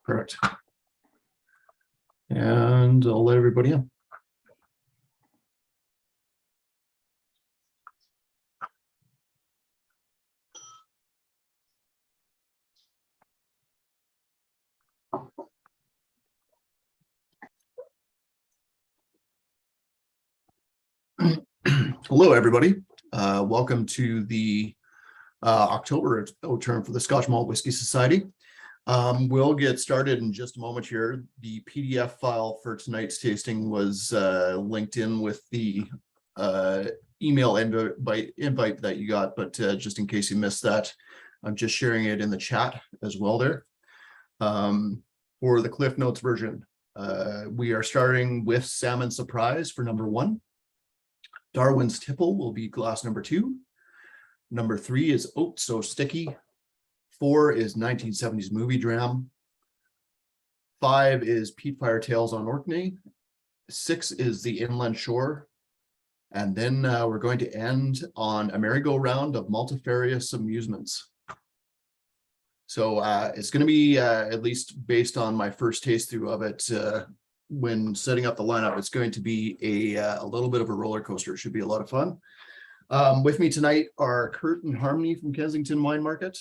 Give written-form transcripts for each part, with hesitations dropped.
Correct. And I'll let everybody in. Hello, everybody. Welcome to the October Outturn for the Scotch Malt Whiskey Society. We'll get started in just a moment here. The PDF file for tonight's tasting was linked in with the email invite that you got, but just in case you missed that, I'm just sharing it in the chat as well there. For the Cliff Notes version, we are starting with Salmon Surprise for number 1. Darwin's Tipple will be glass number 2. Number 3 is Oat So Sticky. 4 is 1970s Movie Dram. 5 is Peat Fire Tales on Orkney. 6 is The Inland Shore. And then we're going to end on a merry-go-round of multifarious amusements. So it's going to be, at least based on my first taste through of it, when setting up the lineup, it's going to be a little bit of a roller coaster. It should be a lot of fun. With me tonight are Kurt and Harmony from Kensington Wine Market.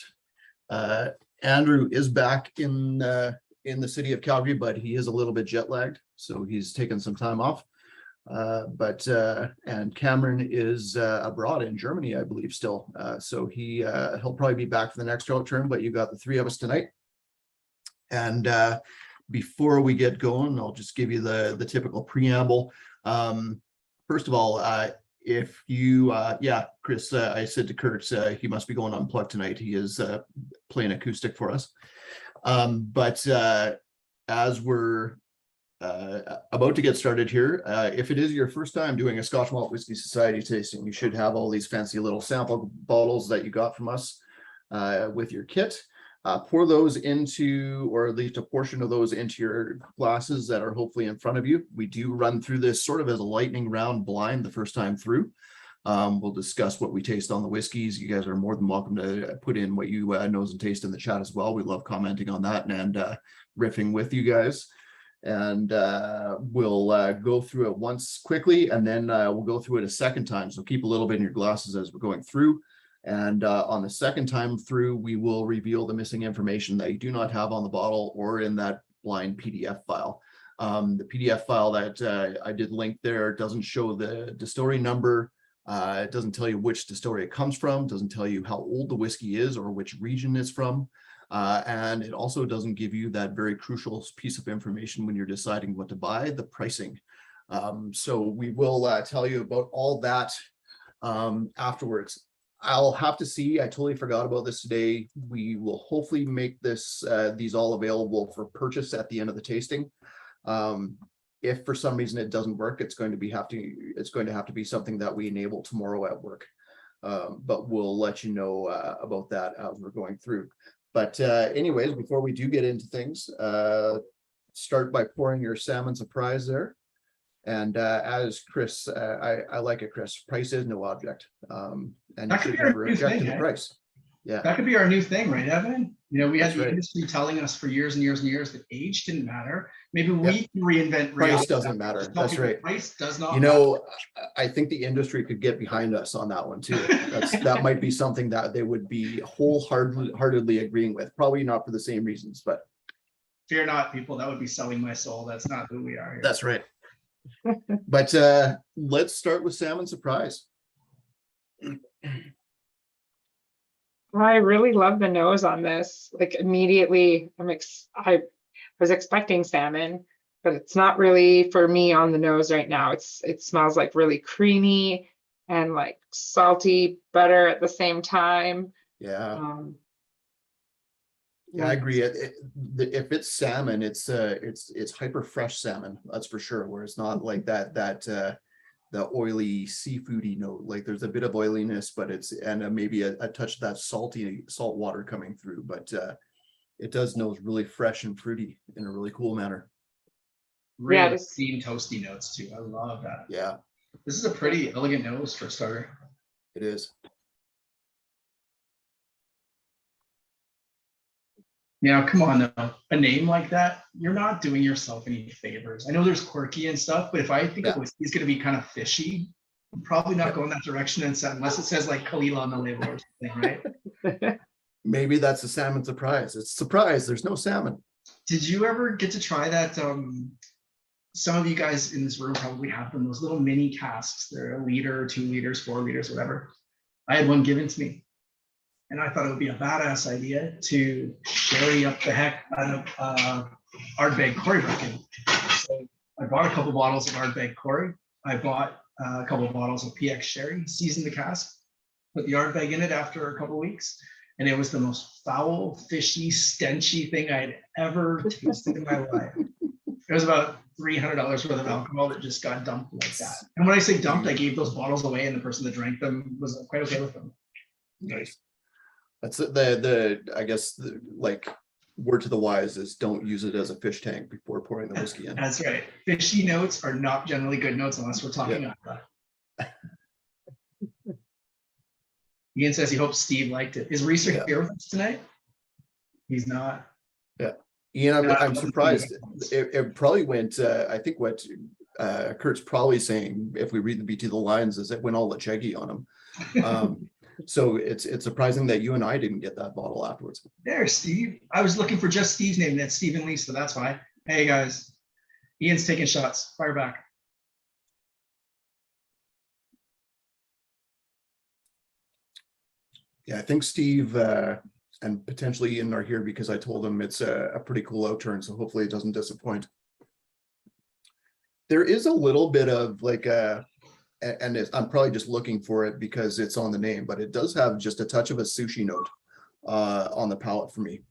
Andrew is back in the city of Calgary, but he is a little bit jet lagged, so he's taken some time off. And Cameron is abroad in Germany, I believe, still. So he'll probably be back for the next Outturn, but you got the 3 of us tonight. And before we get going, I'll just give you the typical preamble. First of all, if you, Chris, I said to Kurt, he must be going unplugged tonight. He is playing acoustic for us. But as we're about to get started here, if it is your first time doing a Scotch Malt Whiskey Society tasting, you should have all these fancy little sample bottles that you got from us with your kit. Pour those into, or at least a portion of those into your glasses that are hopefully in front of you. We do run through this sort of as a lightning round blind the first time through. We'll discuss what we taste on the whiskeys. You guys are more than welcome to put in what you nose and taste in the chat as well. We love commenting on that and riffing with you guys. And we'll go through it once quickly, and then we'll go through it a second time. So keep a little bit in your glasses as we're going through. And on the second time through, we will reveal the missing information that you do not have on the bottle or in that blind PDF file. The PDF file that I did link there doesn't show the distillery number. It doesn't tell you which distillery it comes from, doesn't tell you how old the whiskey is or which region it's from. And it also doesn't give you that very crucial piece of information when you're deciding what to buy, the pricing. So we will tell you about all that afterwards. I'll have to see. I totally forgot about this today. We will hopefully make these all available for purchase at the end of the tasting. If for some reason it doesn't work, it's going to have to be something that we enable tomorrow at work. But we'll let you know about that as we're going through. But anyways, before we do get into things, start by pouring your Salmon Surprise there. And as Chris, I like it, Chris. Price is no object. And you should never object to the price. Yeah. That could be our new thing, right, Evan? You know, we had the industry telling us for years and years and years that age didn't matter. Maybe we can reinvent reality. Price doesn't matter. That's right. Price does not matter. You know, I think the industry could get behind us on that one too. That might be something that they would be wholeheartedly agreeing with. Probably not for the same reasons, but fear not, people. That would be selling my soul. That's not who we are here. That's right. But let's start with Salmon Surprise. I really love the nose on this. Like immediately, I was expecting salmon, but it's not really for me on the nose right now. It smells like really creamy and like salty butter at the same time. Yeah. Yeah, I agree. If it's salmon, it's hyper fresh salmon. That's for sure. Where it's not like the oily seafoody note. Like there's a bit of oiliness, but and maybe a touch of that salt water coming through. But it does nose really fresh and fruity in a really cool manner. Really steam toasty notes too. I love that. Yeah. This is a pretty elegant nose for a starter. It is. Now, come on though, a name like that, you're not doing yourself any favors. I know there's quirky and stuff, but if I think Yeah. a whiskey is going to be kind of fishy, I'm probably not going that direction unless it says like Kalila on the label or something, right? Maybe that's a salmon surprise. It's a surprise. There's no salmon. Did you ever get to try that? Some of you guys in this room probably have them, those little mini casks. They're 1 liter, 2 liters, 4 liters, whatever. I had one given to me. And I thought it would be a badass idea to sherry up the heck out of Ardbeg Corey Birkin. So I bought a couple bottles of Ardbeg Corey. I bought a couple of bottles of PX sherry, seasoned the cask, put the Ardbeg in it after a couple of weeks. And it was the most foul, fishy, stenchy thing I had ever tasted in my life. It was about $300 worth of alcohol that just got dumped like that. And when I say dumped, I gave those bottles away and the person that drank them was quite okay with them. Nice. That's the I guess like word to the wise is don't use it as a fish tank before pouring the whiskey in. That's right. Fishy notes are not generally good notes unless we're talking about that. Ian says he hopes Steve liked it. Is Reeser here with us tonight? He's not. Yeah. Ian, I'm surprised. It probably went, I think what Kurt's probably saying, if we read the BT the lines, is it went all Lechegi on him. So it's surprising that you and I didn't get that bottle afterwards. There's Steve. I was looking for just Steve's name. That's Steve and Lisa. That's why. Hey guys, Ian's taking shots. Fire back. Yeah, I think Steve and potentially Ian are here because I told them it's a pretty cool Outturn, so hopefully it doesn't disappoint. There is a little bit of like I'm probably just looking for it because it's on the name, but it does have just a touch of a sushi note on the palate for me.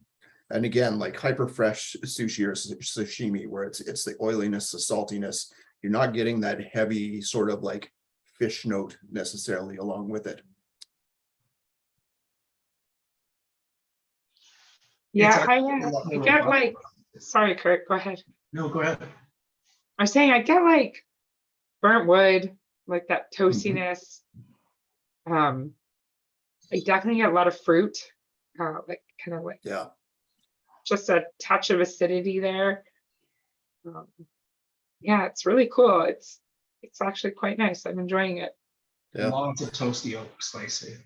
And again, like hyper fresh sushi or sashimi, where it's the oiliness, the saltiness. You're not getting that heavy sort of like fish note necessarily along with it. Yeah, I get like, sorry, Kurt, go ahead. No, go ahead. I'm saying I get like burnt wood, like that toastiness. I definitely get a lot of fruit, like kind of like just a touch of acidity there. Yeah, it's really cool. It's actually quite nice. I'm enjoying it. Yeah. Lots of toasty oak spicy.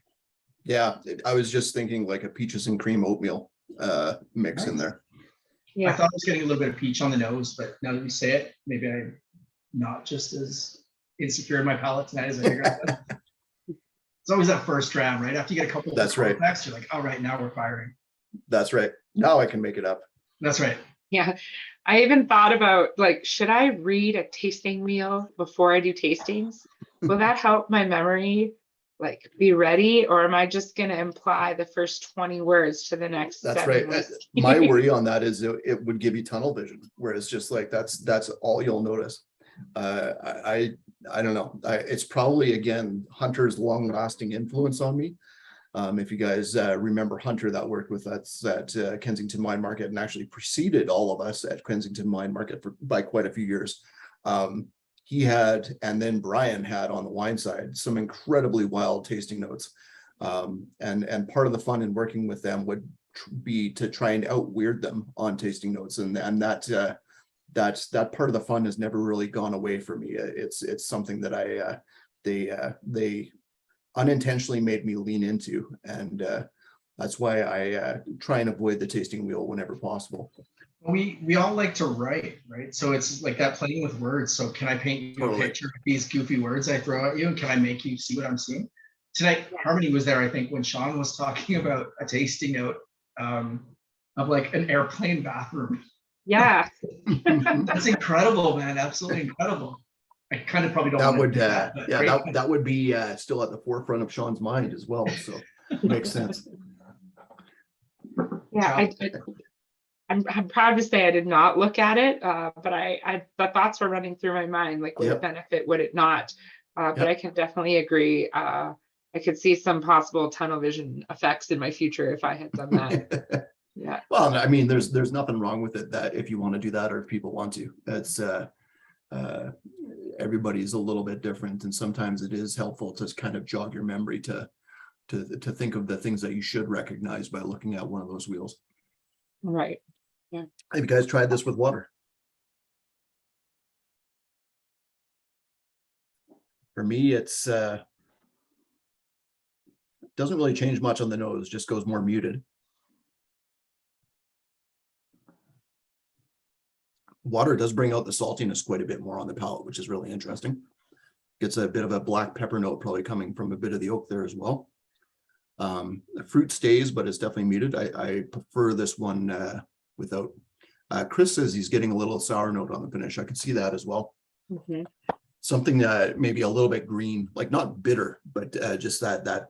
Yeah, I was just thinking like a peaches and cream oatmeal mix in there. Yeah, I thought I was getting a little bit of peach on the nose, but now that you say it, maybe I'm not just as insecure in my palate tonight as I figured out. It's always that first dram, right? After you get a couple That's right. Effects, you're like, all right, now we're firing. That's right. Now I can make it up. That's right. yeah. I even thought about like, should I read a tasting wheel before I do tastings? Will that help my memory like be ready, or am I just going to imply the first 20 words to the next? That's right. My worry on that is it would give you tunnel vision, where it's just like that's all you'll notice. I don't know. It's probably again Hunter's long-lasting influence on me. If you guys remember Hunter, that worked with us at Kensington Wine Market and actually preceded all of us at Kensington Wine Market by quite a few years. He had, and then Brian had on the wine side, some incredibly wild tasting notes. And part of the fun in working with them would be to try and out weird them on tasting notes. And that part of the fun has never really gone away for me. It's something that they unintentionally made me lean into. And that's why I try and avoid the tasting wheel whenever possible. We all like to write, right? So it's like that playing with words. So can I paint you a picture of these goofy words I throw at you, and can I make you see what I'm seeing? Tonight, Harmony was there, I think, when Sean was talking about a tasting note of like an airplane bathroom. Yeah. That's incredible, man. Absolutely incredible. I kind of probably don't That want would to do that, but yeah, that would be still at the forefront of Sean's mind as well. So makes sense. Yeah, I'm proud to say I did not look at it, but the thoughts were running through my mind, like would it benefit, would it not? But I can definitely agree. I could see some possible tunnel vision effects in my future if I had done that. Yeah. Well, I mean, there's nothing wrong with it that if you want to do that or if people want to. It's everybody's a little bit different, and sometimes it is helpful to kind of jog your memory to think of the things that you should recognize by looking at one of those wheels. Right. Have you guys tried this with water? For me, it's doesn't really change much on the nose, just goes more muted. Water does bring out the saltiness quite a bit more on the palate, which is really interesting. Gets a bit of a black pepper note probably coming from a bit of the oak there as well. The fruit stays, but it's definitely muted. I prefer this one without. Chris says he's getting a little sour note on the finish. I can see that as well. Mhm. Something maybe a little bit green, like not bitter, but just that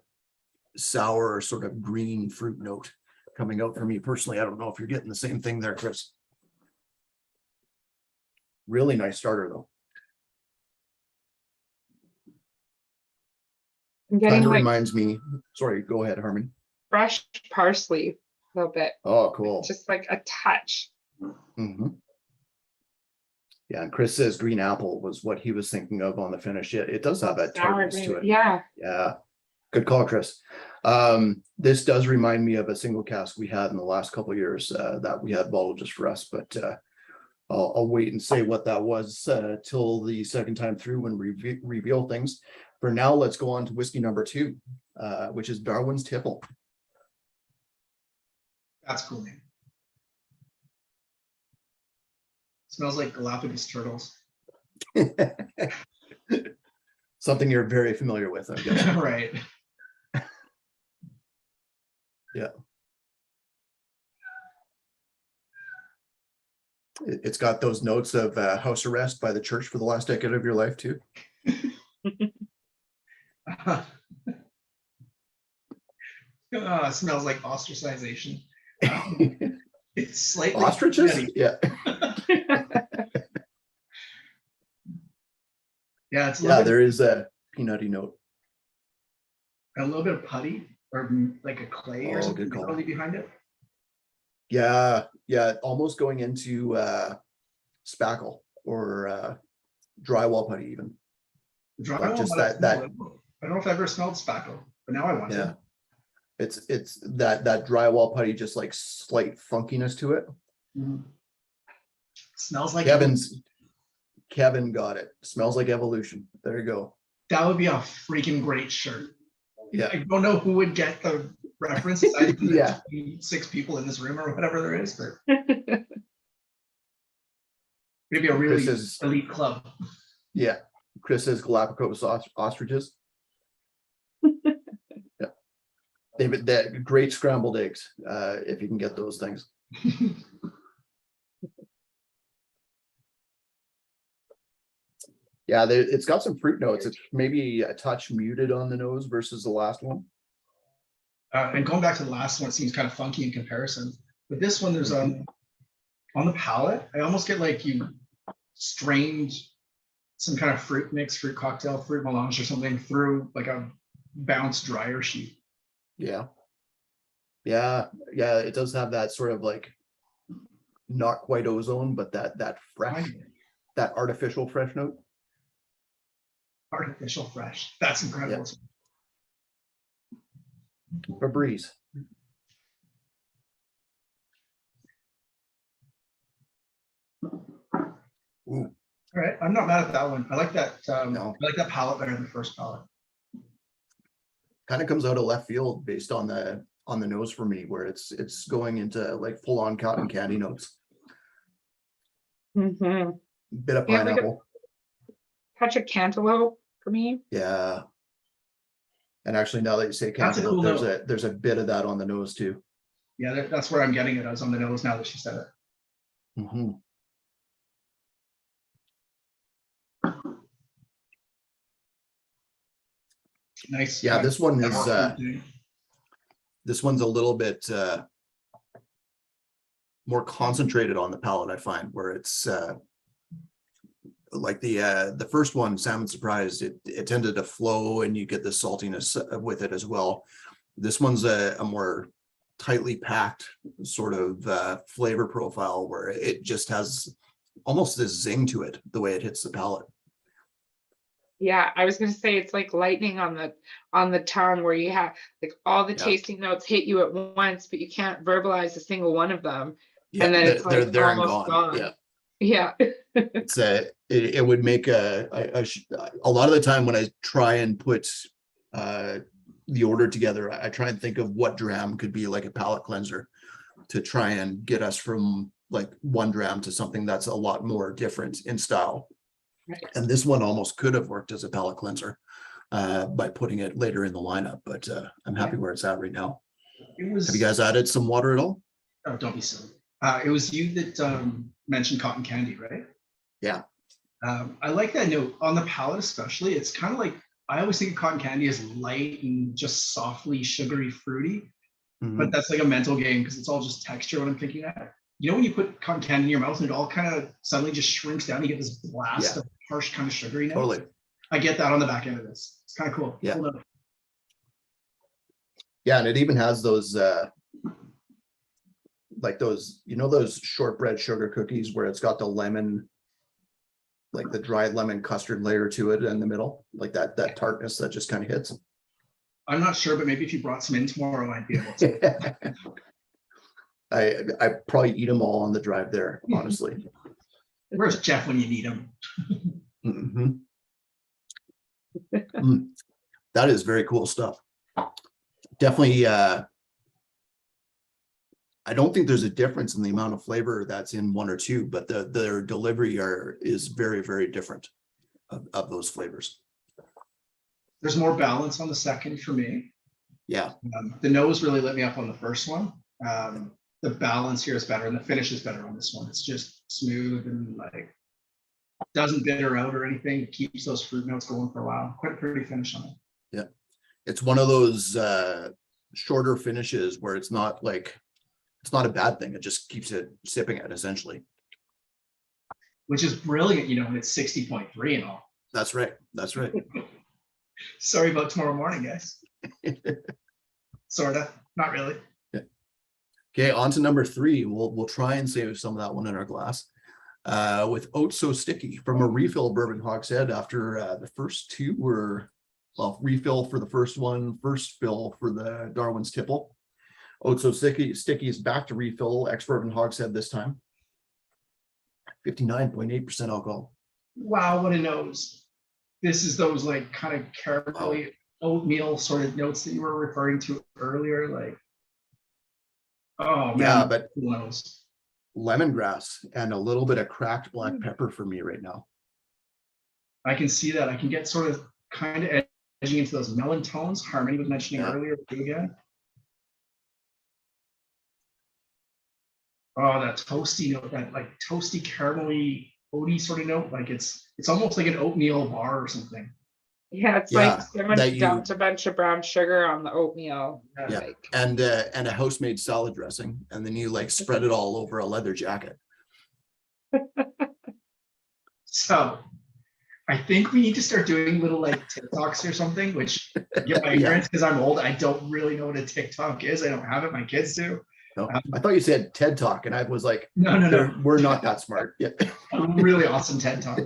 sour sort of green fruit note coming out for me personally. I don't know if you're getting the same thing there, Chris. Really nice starter though. I'm Kind getting of like reminds me. Sorry, go ahead, Harmony. fresh parsley a little bit, Oh, cool. just like a touch. Mhm. Yeah, and Chris says green apple was what he was thinking of on the finish. It does have that Sour tartness to green. it. Yeah. Yeah, good call, Chris. This does remind me of a single cask we had in the last couple of years that we had bottled just for us, but I'll wait and say what that was till the second time through when we reveal things. For now, let's go on to whiskey number 2, which is Darwin's Tipple. That's cool name. Smells like Galapagos turtles. Something you're very familiar with, I guess. Right. Yeah. It's got those notes of house arrest by the church for the last decade of your life too. Smells like ostracization. It's slightly Ostriches? nutty. Yeah. Yeah, it's a Yeah, little, bit, there is a peanutty note. a little bit of putty or like a clay or Oh, something good call. probably behind it. Yeah, almost going into spackle or drywall putty even. The drywall, just but that- I don't know if I've ever smelled spackle, but now I want Yeah. to. It's that drywall putty, just like slight funkiness to it. Mhm. Smells like Kevin got it. Smells like evolution. There you go. that would be a freaking great shirt. Yeah. I don't know who would get the reference. I think Yeah. 6 people in this room or whatever there is, but maybe a really Chris is, elite club. yeah. Chris says Galapagos ostriches. Yeah. David, that great scrambled eggs, if you can get those things. Yeah, it's got some fruit notes. It's maybe a touch muted on the nose versus the last one. And going back to the last one, it seems kind of funky in comparison. But this one, there's on the palate, I almost get like you strained some kind of fruit mix, fruit cocktail, fruit melange or something through like a bounced dryer sheet. Yeah. Yeah, it does have that sort of like not quite ozone, but that fresh, that artificial fresh note. Artificial fresh. That's incredible. Febreze. Ooh, All right, I'm not mad at that one. I like that. No. I like that palette better than the first palette. kind of comes out of left field based on the nose for me, where it's going into like full on cotton candy notes. Mhm. Bit of Yeah, like a- pineapple. Touch of cantaloupe for me. Yeah. And actually, now that you say That's a cantaloupe, cool there's a bit of that on the nose too. Yeah, that's where I'm getting it. I was on the nose now that she said it. Mhm. Nice. Yeah, this one is Fruit. this one's a little bit more concentrated on the palate, I find, where it's like the first one, Salmon Surprise, it tended to flow and you get the saltiness with it as well. This one's a more tightly packed sort of flavor profile where it just has almost this zing to it, the way it hits the palate. Yeah, I was gonna say it's like lightning on the tongue where you have like all the Yeah. tasting notes hit you at once, but you can't verbalize a single one of them. Yeah, And then it's they're like there and almost gone. gone. Yeah. Yeah. It's it would make a lot of the time when I try and put the order together, I try and think of what dram could be like a palate cleanser to try and get us from like one dram to something that's a lot more different in style. Right. And this one almost could have worked as a palate cleanser by putting it later in the lineup, but I'm happy where it's at right now. It was. Have you guys added some water at all? Oh, don't be silly. It was you that mentioned cotton candy, right? Yeah. I like that note on the palate, especially. It's kind of like I always think of cotton candy as light and just softly sugary, fruity, but that's like a mental game because it's all just texture. What I'm thinking at. You know, when you put cotton candy in your mouth and it all kind of suddenly just shrinks down, you get this blast of harsh kind of sugary note. Totally. I get that on the back end of this. It's kind of cool. Yeah. Cool note. Yeah, and it even has those like those, you know, those shortbread sugar cookies where it's got the lemon, like the dried lemon custard layer to it in the middle, like that tartness that just kind of hits. I'm not sure, but maybe if you brought some in tomorrow, I'd be able to. I probably eat them all on the drive there, honestly. Where's Jeff when you need him? That is very cool stuff. Definitely. I don't think there's a difference in the amount of flavor that's in one or two, but their delivery is very, very different of those flavors. There's more balance on the second for me. Yeah. The nose really lit me up on the first one. The balance here is better and the finish is better on this one. It's just smooth and like doesn't bitter out or anything. It keeps those fruit notes going for a while. Quite a pretty finish on it. Yeah. It's one of those shorter finishes where it's not like, it's not a bad thing. It just keeps it sipping it essentially. Which is brilliant, you know, when it's 60.3 and all. That's right. That's right. Sorry about tomorrow morning, guys. Sorta, not really. Yeah. Okay, on to number 3. We'll try and save some of that one in our glass. With Oat So Sticky from a refill bourbon hogshead after the first two were, well, refill for the first one, first fill for the Darwin's Tipple. Oat So Sticky is back to refill, ex-bourbon hogshead this time. 59.8% alcohol. Wow, what a nose. This is those like kind of caramelly oatmeal sort of notes that you were referring to earlier. Like, oh man, yeah, but nose. Lemongrass and a little bit of cracked black pepper for me right now. I can see that. I can get sort of kind of edging into those melon tones Harmony was mentioning earlier again. Oh, that toasty note, that like toasty caramelly oaty sort of note. Like it's almost like an oatmeal bar or something. Yeah, it's like someone dumped a bunch of brown sugar on the oatmeal. Yeah, Like, and a house-made salad dressing, and then you like spread it all over a leather jacket. So I think we need to start doing little like TikToks or something, which get my ignorance because I'm old. I don't really know what a TikTok is. I don't have it. My kids do. No, I thought you said TED Talk, and I was like, no. We're not that smart. Yeah. A really awesome TED Talk.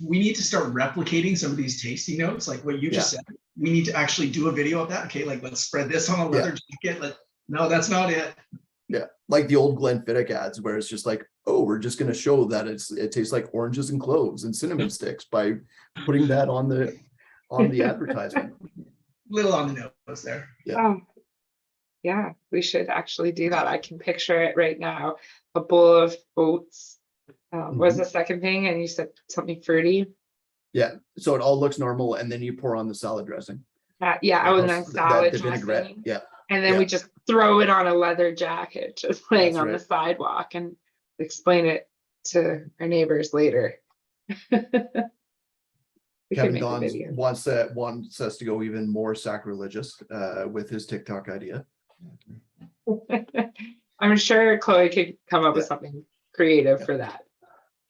We need to start replicating some of these tasting notes, like what you just said. We need to actually do a video of that. Okay, like let's spread this on a leather jacket. No, that's not it. Yeah, like the old Glenfiddich ads, where it's just like, oh, we're just going to show that it tastes like oranges and cloves and cinnamon sticks by putting that on the advertisement. Little on the nose there. Yeah. oh, yeah, we should actually do that. I can picture it right now. A bowl of oats. Was the second thing, and you said something fruity. Yeah, so it all looks normal, and then you pour on the salad dressing. And then salad the vinaigrette. dressing. Yeah, And then we just throw it on a leather jacket, just laying on the sidewalk, and explain it to our neighbors later. Kevin Dons wants us to go even more sacrilegious with his TikTok idea. I'm sure Chloe could come up with something creative for that.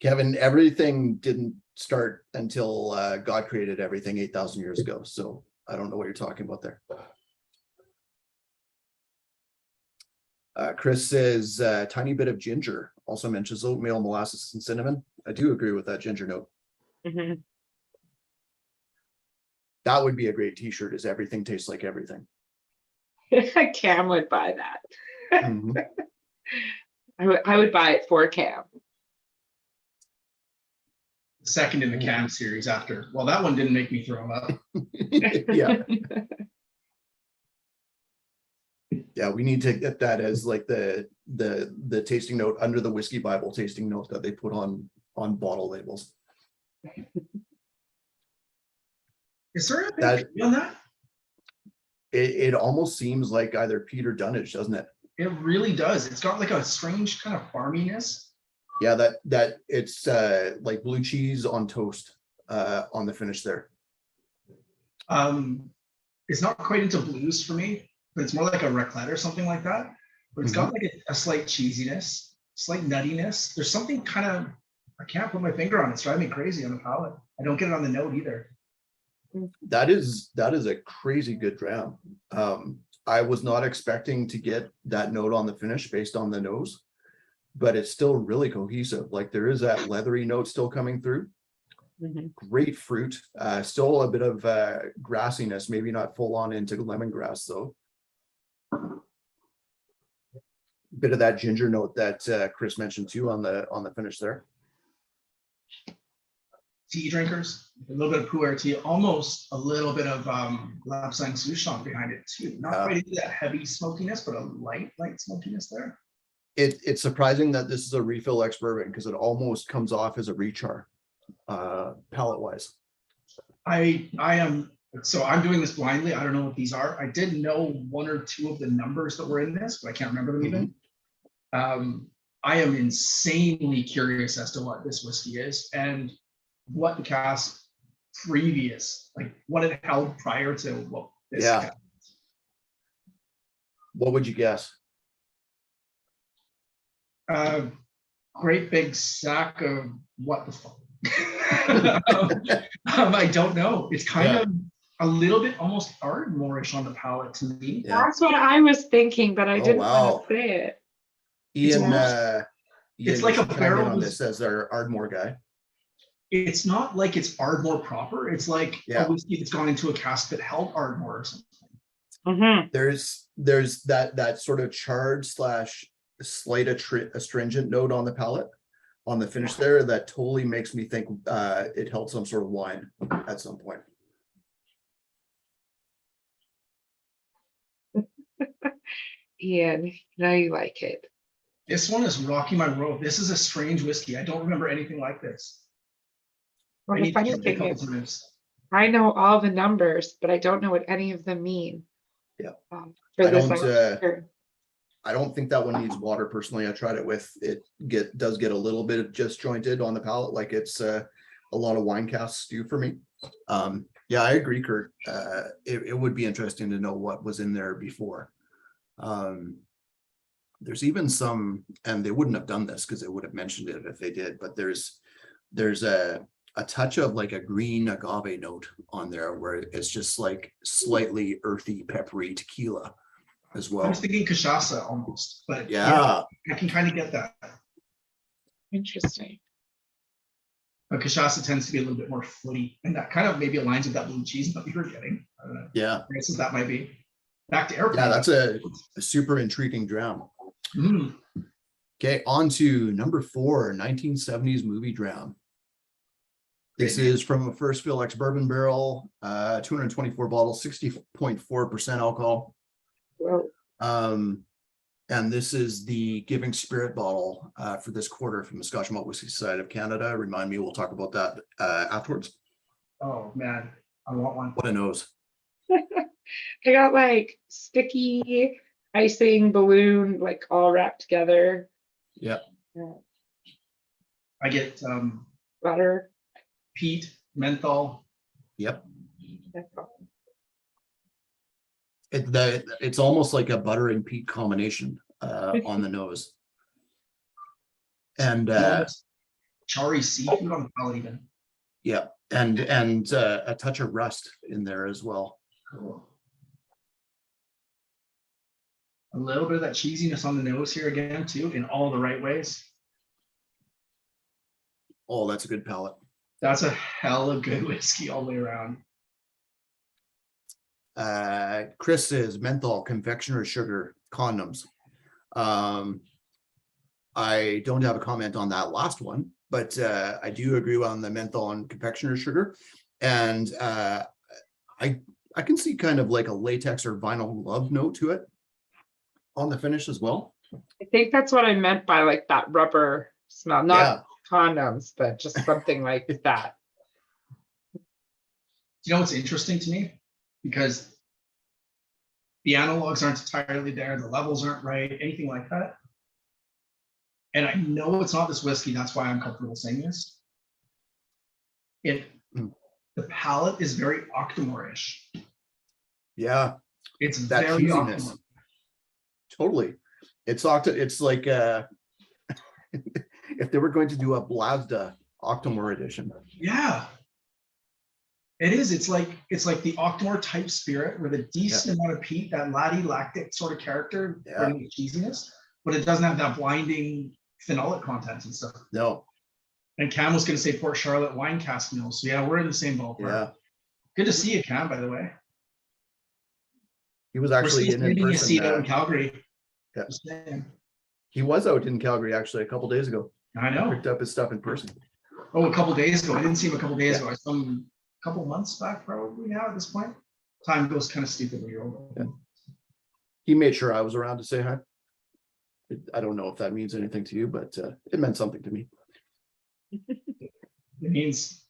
Kevin, everything didn't start until God created everything 8,000 years ago. So I don't know what you're talking about there. Chris says tiny bit of ginger, also mentions oatmeal, molasses, and cinnamon. I do agree with that ginger note. That would be a great t-shirt, is everything tastes like everything. Cam would buy that. Mhm. I would buy it for Cam. Second in the Cam series after. Well, that one didn't make me throw up. Yeah. Yeah, we need to get that as like the tasting note under the Whiskey Bible tasting note that they put on bottle labels. Is there a big That- on that? It almost seems like either Peat or Dunnage, doesn't it? It really does. It's got like a strange kind of farminess. Yeah, that it's like blue cheese on toast on the finish there. It's not quite into blues for me, but it's more like a raclette or something like that. But it's got like a slight cheesiness, slight nuttiness. There's something kind of, I can't put my finger on it. It's driving me crazy on the palate. I don't get it on the note either. That is a crazy good dram. I was not expecting to get that note on the finish based on the nose, but it's still really cohesive. Like there is that leathery note still coming through. Great fruit, still a bit of grassiness, maybe not full on into lemongrass though. Bit of that ginger note that Chris mentioned too on the finish there. Tea drinkers, a little bit of pu'er tea, almost a little bit of Lapsang Souchong behind it too. Not quite into that heavy smokiness, but a light smokiness there. It's surprising that this is a refill ex-bourbon because it almost comes off as a rechar palate wise. I am, so I'm doing this blindly. I don't know what these are. I did know one or two of the numbers that were in this, but I can't remember them even. I am insanely curious as to what this whiskey is and what the cask previous, like what it held prior to what this cask. What would you guess? Great big sack of what the fuck. I don't know. It's kind of a little bit almost Ardmore-ish on the palate to me. That's what I was thinking, but I didn't want wow. to say it. Ian, It's like a barrel on this as our Ardmore guy. It's not like it's Ardmore proper. It's like a whiskey that's gone into a cask that held Ardmore or something. There's that sort of charred / slight astringent note on the palate on the finish there that totally makes me think it held some sort of wine at some point. Ian, now you like it. This one is rocking my world. This is a strange whiskey. I don't remember anything like this. Well, the funny thing is, I know all the numbers, but I don't know what any of them mean. Yeah. For this, I don't think that one needs water personally. I tried it with it. Does get a little bit of disjointed on the palate, like it's a lot of wine casks do for me. Yeah, I agree, Kurt. It would be interesting to know what was in there before. There's even some, and they wouldn't have done this because they would have mentioned it if they did, but there's a touch of like a green agave note on there where it's just like slightly earthy, peppery tequila as well. I was thinking cachaça almost, but yeah, I can kind of get that. Interesting. But cachaça tends to be a little bit more footy, and that kind of maybe aligns with that blue cheese that we were getting. I don't know. Yeah. I guess that might be. Back to airplane. Yeah, that's a super intriguing dram. Okay, on to number 4, 1970s movie dram. This is from a first fill ex-bourbon barrel, 224 bottles, 60.4% alcohol. Whoa. And this is the Giving Spirit bottle for this quarter from the Scotch Malt Whisky Society of Canada. Remind me, we'll talk about that afterwards. Oh man, I want one. What a nose. I got like sticky icing balloon, like all wrapped together. Yeah. I get Butter. peat, menthol. Yep. It's almost like a butter and peat combination on the nose. And Charry seafood on the palate even. yeah, and a touch of rust in there as well. Cool. A little bit of that cheesiness on the nose here again too, in all the right ways. Oh, that's a good palate. That's a hella good whiskey all the way around. Chris is menthol, confectioner sugar, condoms. I don't have a comment on that last one, but I do agree on the menthol and confectioner sugar. And I can see kind of like a latex or vinyl glove note to it on the finish as well. I think that's what I meant by like that rubber smell, not Yeah. condoms, but just something like that. You know what's interesting to me? Because the analogs aren't entirely there, the levels aren't right, anything like that. And I know it's not this whiskey, that's why I'm comfortable saying this. The palate is very Octomore-ish. Yeah, It's that very cheesiness. Octomore. Totally. It's like if they were going to do a Blasda Octomore edition. Yeah. It is. It's like the Octomore type spirit with a decent amount of peat, that laddie lactic sort of character, bringing the cheesiness, but it doesn't have that blinding phenolic content and stuff. No. And Cam was going to say Port Charlotte wine cask mills. So yeah, we're in the same ballpark. Yeah. Good to see you, Cam, by the way. He was actually in a seat out in person. Calgary. Yeah. Just saying. He was out in Calgary actually a couple days ago. I know. Picked up his stuff in person. Oh, a couple days ago. I didn't see him a couple days ago. I saw him a couple months back, probably now at this point. Time goes kind of stupid when you're older. Yeah. He made sure I was around to say hi. I don't know if that means anything to you, but it meant something to me. It means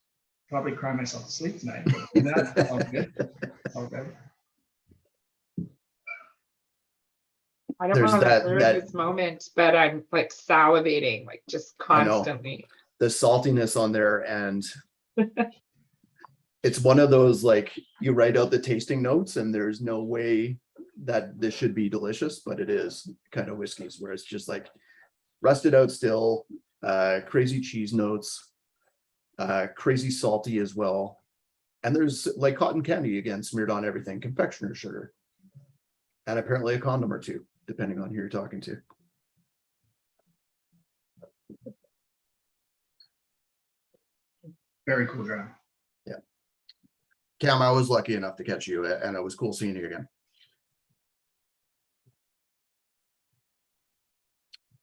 probably cry myself to sleep tonight. But that's all good. All good. I don't There's know that- this moment, but I'm like salivating, like just I know. constantly. The saltiness on there, and it's one of those like you write out the tasting notes and there's no way that this should be delicious, but it is kind of whiskeys where it's just like rusted out still, crazy cheese notes, crazy salty as well. And there's like cotton candy again smeared on everything, confectioner sugar, and apparently a condom or two, depending on who you're talking to. Very cool dram. Yeah. Cam, I was lucky enough to catch you, and it was cool seeing you again.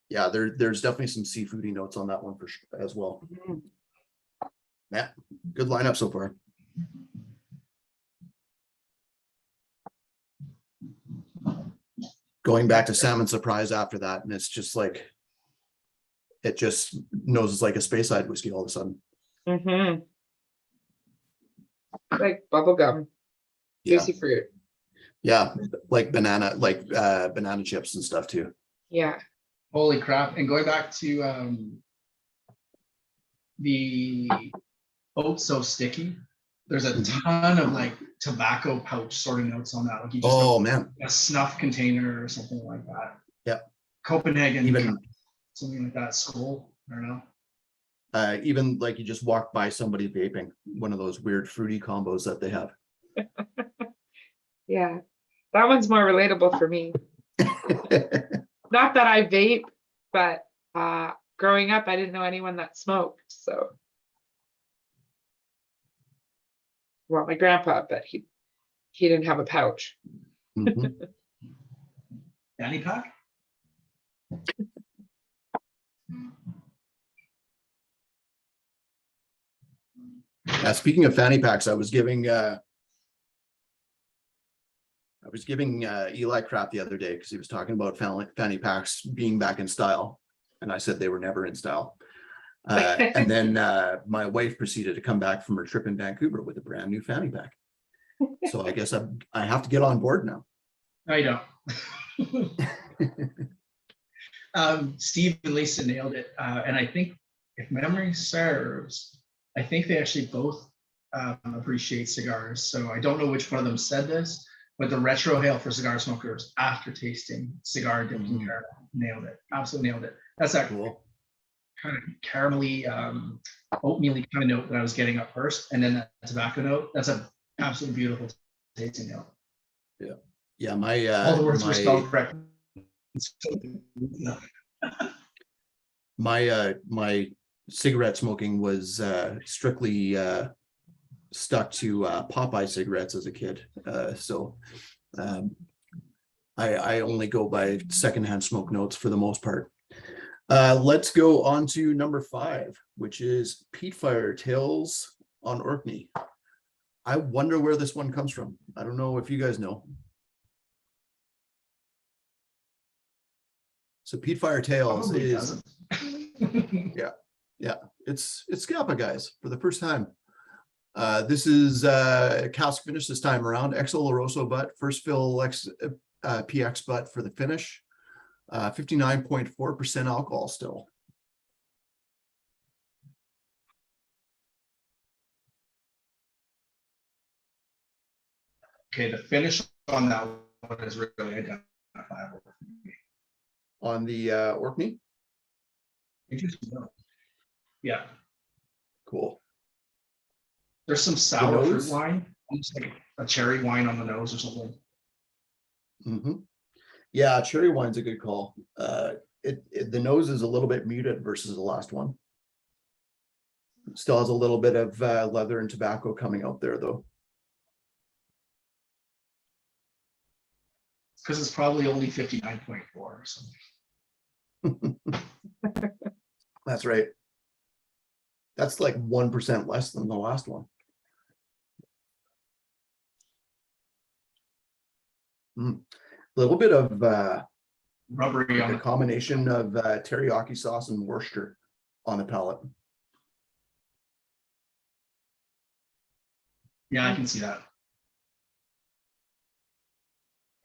Yeah, there's definitely some seafoody notes on that one for sure as well. Mhm. Yeah, good lineup so far. Going back to Salmon Surprise after that, and it's just like, it just knows it's like a Speyside whiskey all of a sudden. Mhm. Like bubblegum, Yeah, juicy fruit. yeah, like banana chips and stuff too. Yeah. Holy crap. And going back to the oat so sticky, there's a ton of like tobacco pouch sort of notes on that. Like you just Oh man, a snuff container or something like that. Yeah. Copenhagen, even something like that. Skull, I don't know. even like you just walk by somebody vaping, one of those weird fruity combos that they have. Yeah. That one's more relatable for me. Not that I vape, but growing up, I didn't know anyone that smoked. So, well, my grandpa, but he didn't have a pouch. Mhm. Fanny pack? Speaking of fanny packs, I was giving Eli crap the other day because he was talking about fanny packs being back in style, and I said they were never in style. And then my wife proceeded to come back from her trip in Vancouver with a brand new fanny pack. So I guess I have to get on board now. No, you don't. Steve and Lisa nailed it. And I think, if memory serves, I think they actually both appreciate cigars. So I don't know which one of them said this, but the retro hail for cigar smokers after tasting cigar dipped in caramel, nailed it. Absolutely nailed it. That's that Cool. kind of caramelly, oatmeal-y kind of note that I was getting up first, and then that tobacco note. That's an absolutely beautiful tasting note. Yeah, my All the words were spelled correctly. my cigarette smoking was strictly stuck to Popeye cigarettes as a kid. So I only go by secondhand smoke notes for the most part. Let's go on to number 5, which is Peat Fire Tales on Orkney. I wonder where this one comes from. I don't know if you guys know. So Peat Fire Tales Probably is doesn't. yeah, it's Scapa guys for the first time. This is cask finish this time around. Ex Oloroso butt, first fill PX butt for the finish. 59.4% alcohol still. Okay, the finish on that one is really identifiable. On the Orkney. Yeah, Cool. there's some sour fruit nose? wine, almost like a cherry wine on the nose or something. Mm-hmm. Yeah, cherry wine's a good call. The nose is a little bit muted versus the last one. Still has a little bit of leather and tobacco coming out there though. Because it's probably only 59.4 or something. That's right. That's like 1% less than the last one. A little bit of Rubbery on a the combination of teriyaki sauce and Worcester on the palate. Yeah, I can see that.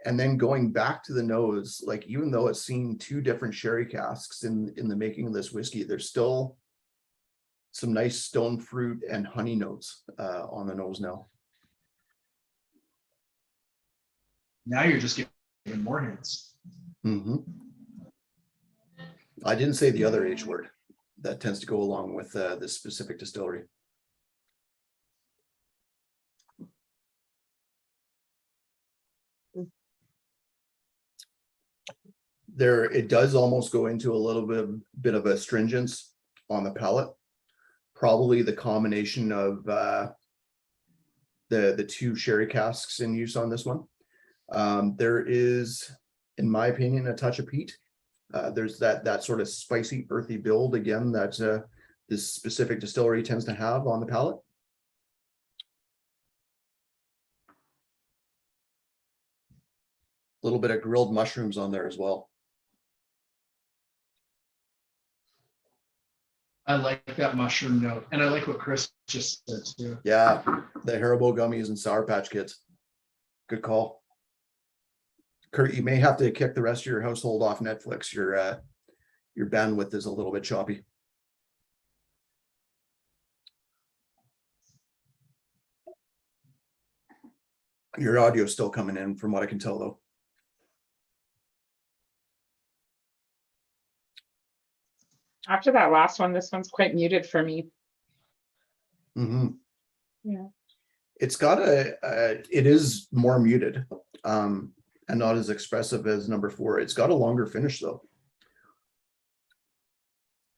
And then going back to the nose, like even though it's seen 2 different sherry casks in the making of this whiskey, there's still some nice stone fruit and honey notes on the nose now. Now you're just giving more hints. Mm-hmm. I didn't say the other H word that tends to go along with this specific distillery. There, it does almost go into a little bit of astringence on the palate. Probably the combination of the 2 sherry casks in use on this one. There is, in my opinion, a touch of peat. There's that sort of spicy, earthy build again that this specific distillery tends to have on the palate. A little bit of grilled mushrooms on there as well. I like that mushroom note, and I like what Chris just said too. Yeah, the Haribo gummies and Sour Patch Kids. Good call. Kurt, you may have to kick the rest of your household off Netflix. Your bandwidth is a little bit choppy. Your audio is still coming in from what I can tell though. After that last one, this one's quite muted for me. Mm-hmm. Yeah. It's got it is more muted and not as expressive as number 4. It's got a longer finish though.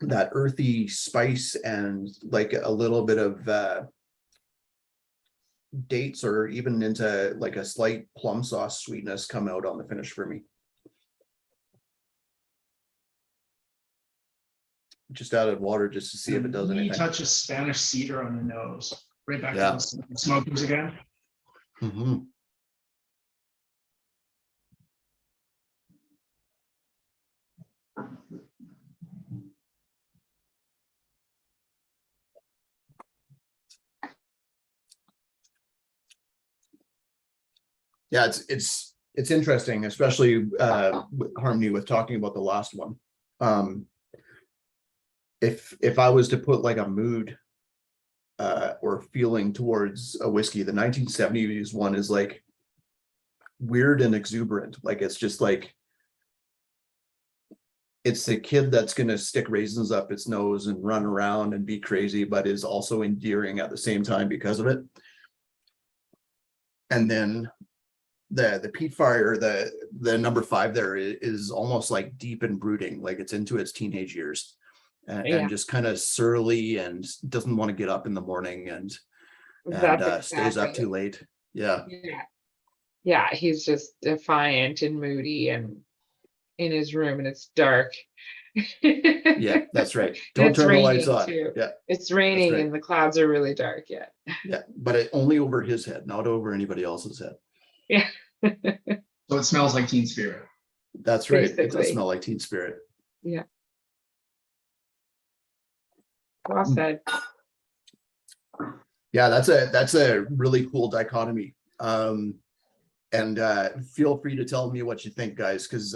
That earthy spice and like a little bit of dates or even into like a slight plum sauce sweetness come out on the finish for me. Just added water just to see if it does anything. Touch of Spanish cedar on the nose. Right back Yeah. to the smokers again. Mm-hmm. Yeah, it's interesting, especially with harmony with talking about the last one. If I was to put like a mood or feeling towards a whiskey, the 1970s one is like weird and exuberant. Like it's just like it's the kid that's going to stick raisins up its nose and run around and be crazy, but is also endearing at the same time because of it. And then the peat fire, the number 5 there is almost like deep and brooding, like it's into its teenage years and just kind of surly and doesn't want to get up in the morning. And and That's stays up exactly too late. Yeah, it. Yeah. Yeah, he's just defiant and moody and in his room and it's dark. yeah, that's right. And Don't it's turn the lights raining on. too. Yeah, It's that's raining right. and the clouds are really dark. Yeah. Yeah, but it only over his head, not over anybody else's head. Yeah. So it smells like Teen Spirit. That's right. It does Basically. smell like Teen Spirit. Yeah. Well said. Yeah, that's a really cool dichotomy. And feel free to tell me what you think, guys, because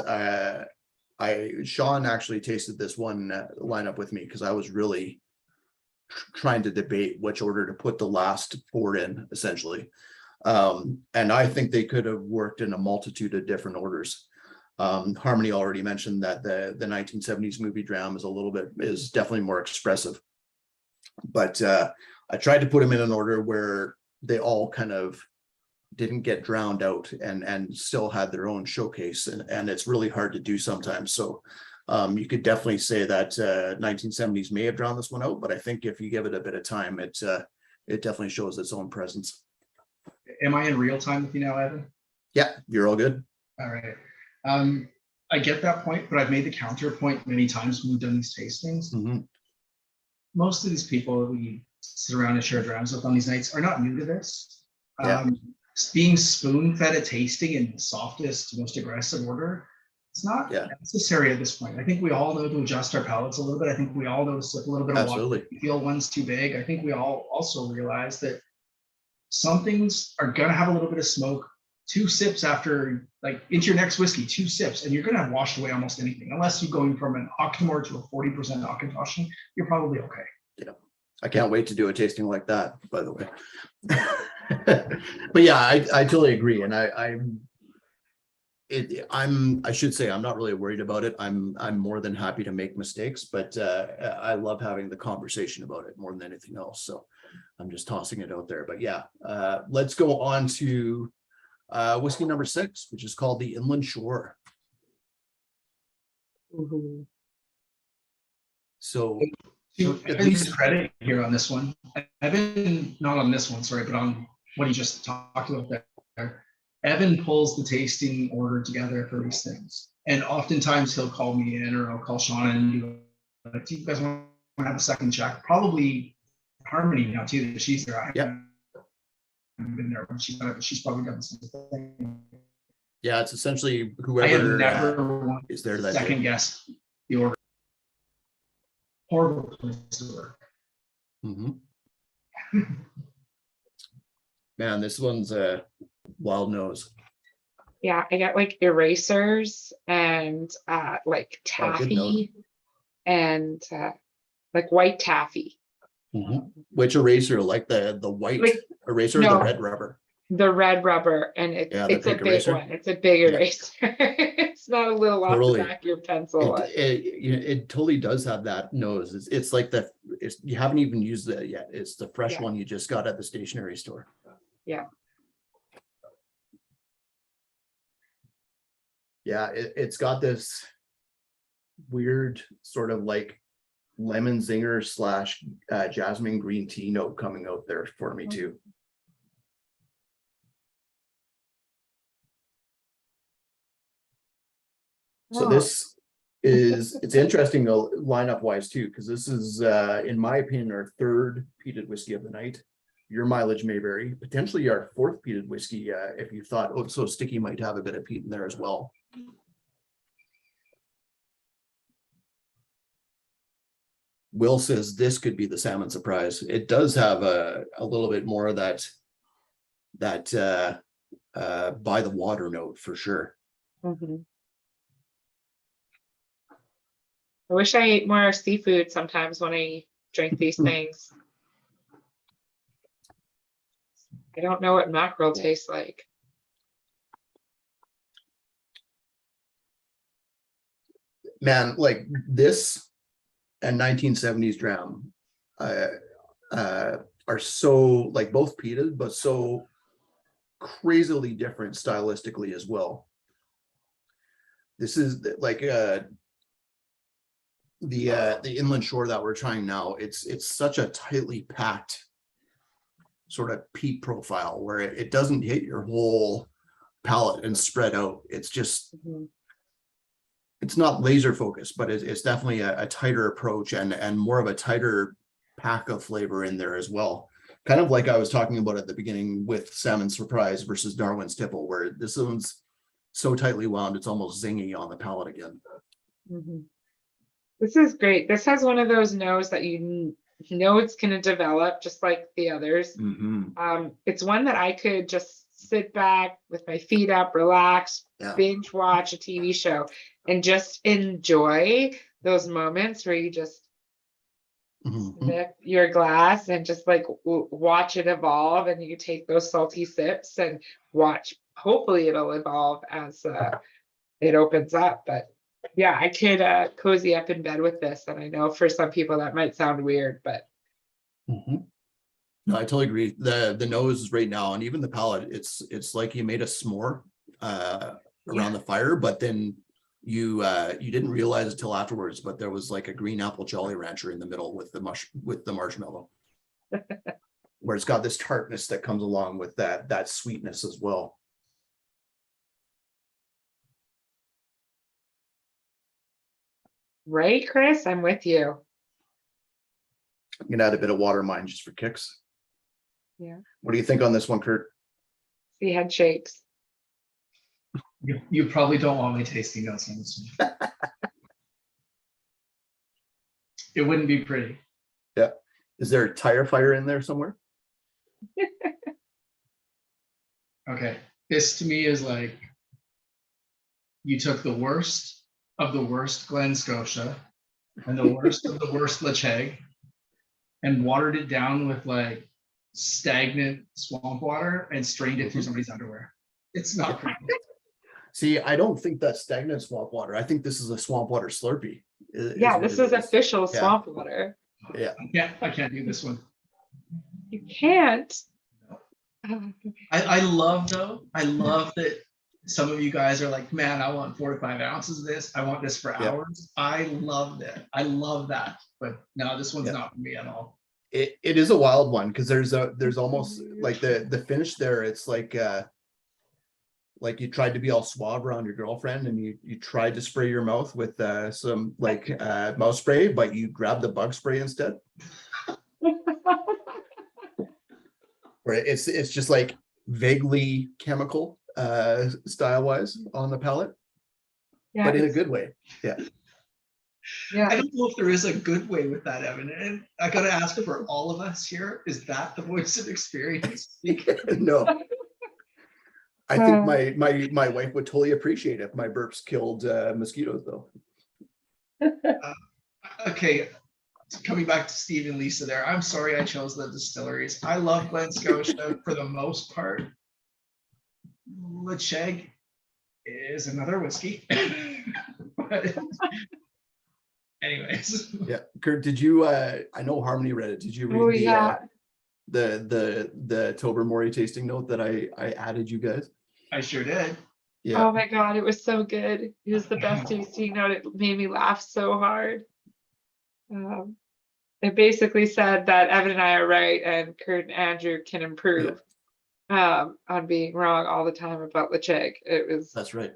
Sean actually tasted this one lineup with me because I was really trying to debate which order to put the last 4 in, essentially. And I think they could have worked in a multitude of different orders. Harmony already mentioned that the 1970s movie dram is definitely more expressive. But I tried to put them in an order where they all kind of didn't get drowned out and still had their own showcase, and it's really hard to do sometimes. So you could definitely say that 1970s may have drowned this one out, but I think if you give it a bit of time, it definitely shows its own presence. Am I in real time with you now, Evan? Yeah, you're all good. All right. I get that point, but I've made the counterpoint many times when we've done these tastings. Mhm. Most of these people that we sit around and share drams with on these nights are not new to this. Yeah. Being spoon-fed a tasting in the softest, most aggressive order, it's not necessary at this point. I think we all know to adjust our palates a little bit. I think we all know to slip a little bit of water. Absolutely. We feel one's too big. I think we all also realize that some things are gonna have a little bit of smoke. 2 sips after, like into your next whiskey, 2 sips, and you're gonna have washed away almost anything. Unless you're going from an Octomore to a 40% Octocaution, you're probably okay. Yeah, I can't wait to do a tasting like that, by the way. But yeah, I totally agree, and I should say I'm not really worried about it. I'm more than happy to make mistakes, but I love having the conversation about it more than anything else. So I'm just tossing it out there. But yeah, let's go on to whiskey number 6, which is called the Inland Shore. Mhm. So To at Evan's least credit here on this one, Evan, not on this one, sorry, but on what he just talked about there, Evan pulls the tasting order together for these things. And oftentimes he'll call me in, or I'll call Sean and do like, do you guys want to have a second check? Probably Harmony now too, that she's there. I haven't been there when she's probably done the same thing. yeah, it's essentially I have whoever never want is there that second day. guess the order. Horrible place to work. Mhm. Man, this one's a wild nose. Yeah, I got like erasers and like Oh, good note. taffy and like white taffy. Mhm. Which eraser? Like the white Like, eraser or the no. red rubber? The red rubber, and Yeah, the it's a pink big eraser. one. It's a big Yeah. eraser. It's not a little off Totally. the back of your pencil. It totally does have that nose. It's like you haven't even used it yet. It's the fresh Yeah. one you just got at the stationery store. Yeah. Yeah, it's got this weird sort of like lemon zinger / jasmine green tea note coming out there for me too. So Oh. this it's interesting lineup wise too, because this is in my opinion our 3rd peated whiskey of the night. Your mileage may vary, potentially our 4th peated whiskey if you thought, oh, so sticky might have a bit of peat in there as well. Will says this could be the salmon surprise. It does have a little bit more of that by the water note for sure. Mhm. I wish I ate more seafood sometimes when I drink these things. I don't know what mackerel tastes like. Man, like this and 1970s dram are so like both peated, but so crazily different stylistically as well. This is like the Inland Shore that we're trying now. It's such a tightly packed sort of peat profile where it doesn't hit your whole palate and spread out. It's just, Mhm. it's not laser focused, but it's definitely a tighter approach and more of a tighter pack of flavor in there as well. Kind of like I was talking about at the beginning with Salmon Surprise versus Darwin's Tipple, where this one's so tightly wound, it's almost zingy on the palate again. Mhm. This is great. This has one of those no's that you know it's going to develop just like the others. It's one that I could just sit back with my feet up, relax, Yeah. binge watch a TV show, and just enjoy those moments where you just Mhm. sip your glass and just like watch it evolve, and you take those salty sips and watch. Hopefully, it'll evolve as it opens up. But yeah, I could cozy up in bed with this, and I know for some people that might sound weird, but Mhm. No, I totally agree. The nose right now, and even the palate, it's like you made a s'more around the fire, but then you didn't realize it till afterwards, but there was like a green apple Jolly Rancher in the middle with the marshmallow. Where it's got this tartness that comes along with that sweetness as well. right, Chris, I'm with you. I'm gonna add a bit of water in mine just for kicks. Yeah. What do you think on this one, Kurt? See head shakes. You probably don't want my tasting notes on this one. It wouldn't be pretty. Yeah. Is there a tire fire in there somewhere? Okay. This to me is like you took the worst of the worst Glen Scotia and the worst of the worst Lecheg and watered it down with like stagnant swamp water and strained it through somebody's underwear. It's not pretty. See, I don't think that's stagnant swamp water. I think this is a swamp water Slurpee. Yeah, what this it is official swamp water. Yeah. I can't do this one. You can't. I love that some of you guys are like, man, I want 4 to 5 ounces of this. I want this for hours. I love that. I love that. But no, this one's not for me at all. It is a wild one because there's almost like the finish there. It's like you tried to be all suave around your girlfriend and you tried to spray your mouth with some like mouth spray, but you grabbed the bug spray instead. Where it's just like vaguely chemical style wise on the palate, Yeah, but in a good way. Yeah. Yeah. I don't know if there is a good way with that, Evan. And I got to ask for all of us here, is that the voice of experience? No. I think my wife would totally appreciate if my burps killed mosquitoes though. Okay, coming back to Steve and Lisa there, I'm sorry I chose the distilleries. I love Glen Scotia for the most part. Lecheg is another whiskey. But anyways. Yeah. Kurt, did you I know Harmony read it. Did you read the Tobermory tasting note that I added you guys? I sure did. Yeah. Oh my God, it was so good. It was the best tasting note. It made me laugh so hard. It basically said that Evan and I are right and Kurt and Andrew can improve on being wrong all the time about Lecheg. That's right.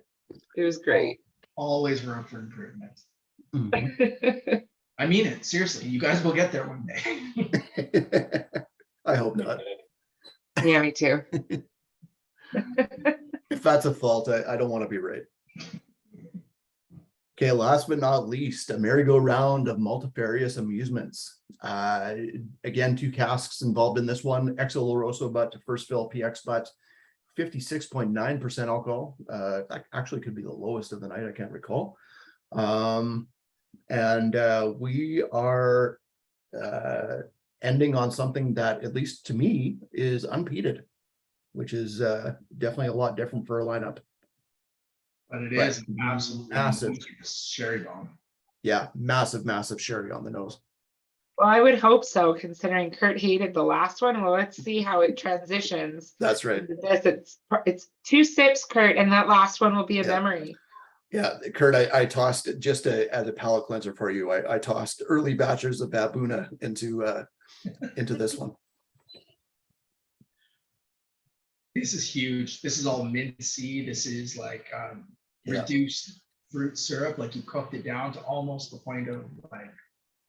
It was great. Always room for improvement. Mhm. I mean it, seriously. You guys will get there one day. I hope not. Yeah, me too. If that's a fault, I don't want to be right. Okay, last but not least, a merry-go-round of multifarious amusements. Again, 2 casks involved in this one. XO Oloroso butt to first fill PX butt, 56.9% alcohol. That actually could be the lowest of the night. I can't recall. And we are ending on something that, at least to me, is unpeated, which is definitely a lot different for a lineup. But it is absolutely massive sherry bomb. Yeah, massive sherry on the nose. Well, I would hope so, considering Kurt hated the last one. Well, let's see how it transitions. That's right. It's 2 sips, Kurt, and that last one will be a memory. Yeah, Kurt, I tossed it just as a palate cleanser for you. I tossed early batches of Baboona into this one. This is huge. This is all mincy. This is like Yeah. reduced fruit syrup. Like you cooked it down to almost the point of like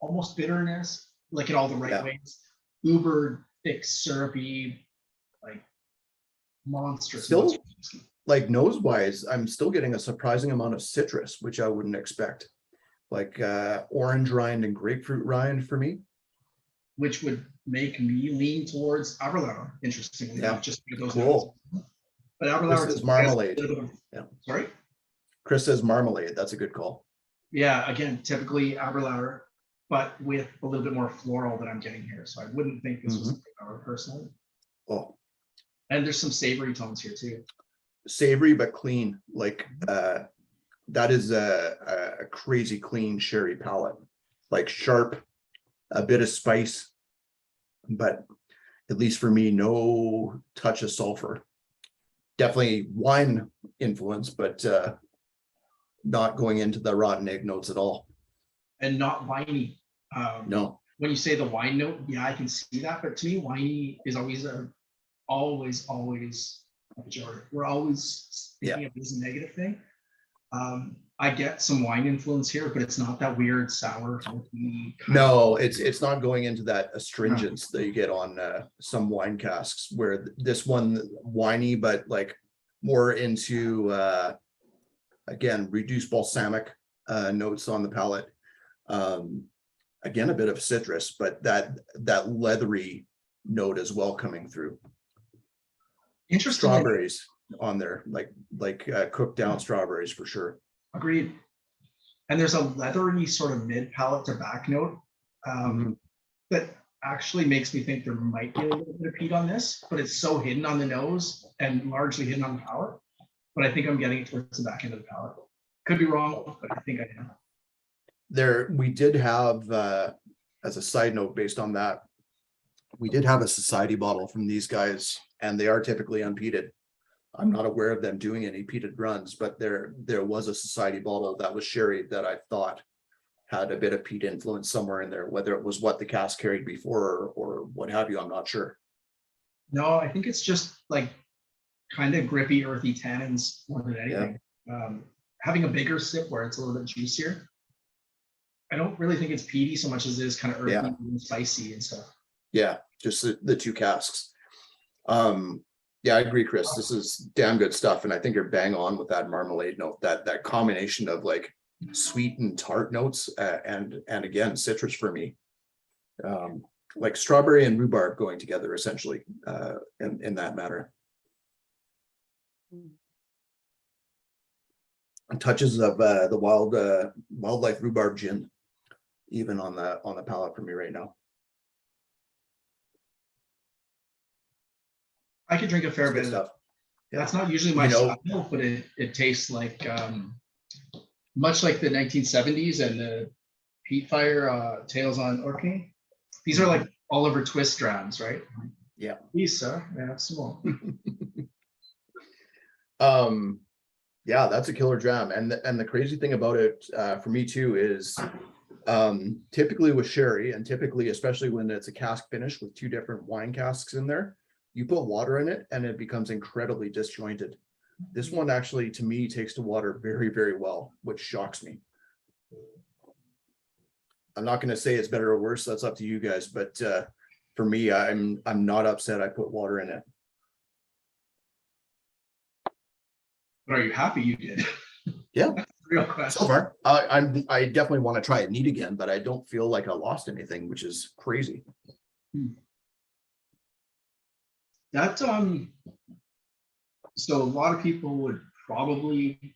almost bitterness, like in all the right Yeah. ways. Uber thick, syrupy, like monstrous. Still, monstrous. like nose wise, I'm still getting a surprising amount of citrus, which I wouldn't expect. Like orange rind and grapefruit rind for me. Which would make me lean towards Aberlour, interestingly, Yeah. not just those Cool. notes. But Aberlour Chris is marmalade. Yeah. Sorry? Chris says marmalade. That's a good call. Yeah, again, typically Aberlour, but with a little bit more floral that I'm getting here. So I wouldn't think this was Aberlour personally. Oh, And there's some savory tones here too. savory but clean. Like that is a crazy clean sherry palette. Like sharp, a bit of spice, but at least for me, no touch of sulfur. Definitely wine influence, but not going into the rotten egg notes at all. And not winey. No. When you say the wine note, yeah, I can see that. But to me, winey is always a pejorative. We're always thinking of it as a negative thing. I get some wine influence here, but it's not that weird sour. No, it's not going into that astringence that you get on some wine casks, where this one winey, but like more into again reduced balsamic notes on the palate. Again, a bit of citrus, but that leathery note as well coming through. Interesting. Strawberries on there, like cooked down strawberries for sure. Agreed. And there's a leathery sort of mid palate to back note that actually makes me think there might be a little bit of peat on this, but it's so hidden on the nose and largely hidden on the palate. But I think I'm getting it towards the back end of the palate. Could be wrong, but I think I am. There, we did have, as a side note, based on that, we did have a society bottle from these guys, and they are typically unpeated. I'm not aware of them doing any peated runs, but there was a society bottle that was sherry that I thought had a bit of peat influence somewhere in there, whether it was what the cask carried before or what have you, I'm not sure. No, I think it's just like kind of grippy, earthy tannins more than anything. Having a bigger sip where it's a little bit juicier. I don't really think it's peaty so much as it is kind of earthy and spicy and stuff. Yeah, just the two casks. Yeah, I agree, Chris. This is damn good stuff, and I think you're bang on with that marmalade note. That combination of like sweet and tart notes, and again citrus for me. Like strawberry and rhubarb going together essentially, in that matter. And touches of the wildlife rhubarb gin, even on the palate for me right now. I could drink a fair bit of Stuff. Yeah, that's not usually my style, but it tastes like much like the 1970s and the peat fire tales on Orkney. These are like Oliver Twist drams, right? Yeah. These, sir. Yeah, small. Yeah, that's a killer dram, and the crazy thing about it for me too is typically with sherry, and typically especially when it's a cask finish with two different wine casks in there, you put water in it and it becomes incredibly disjointed. This one actually to me takes to water very, very well, which shocks me. I'm not going to say it's better or worse, that's up to you guys, but for me, I'm not upset I put water in it. But are you happy you did? Yeah. That's the real question. So far, I definitely want to try it neat again, but I don't feel like I lost anything, which is crazy. That so a lot of people would probably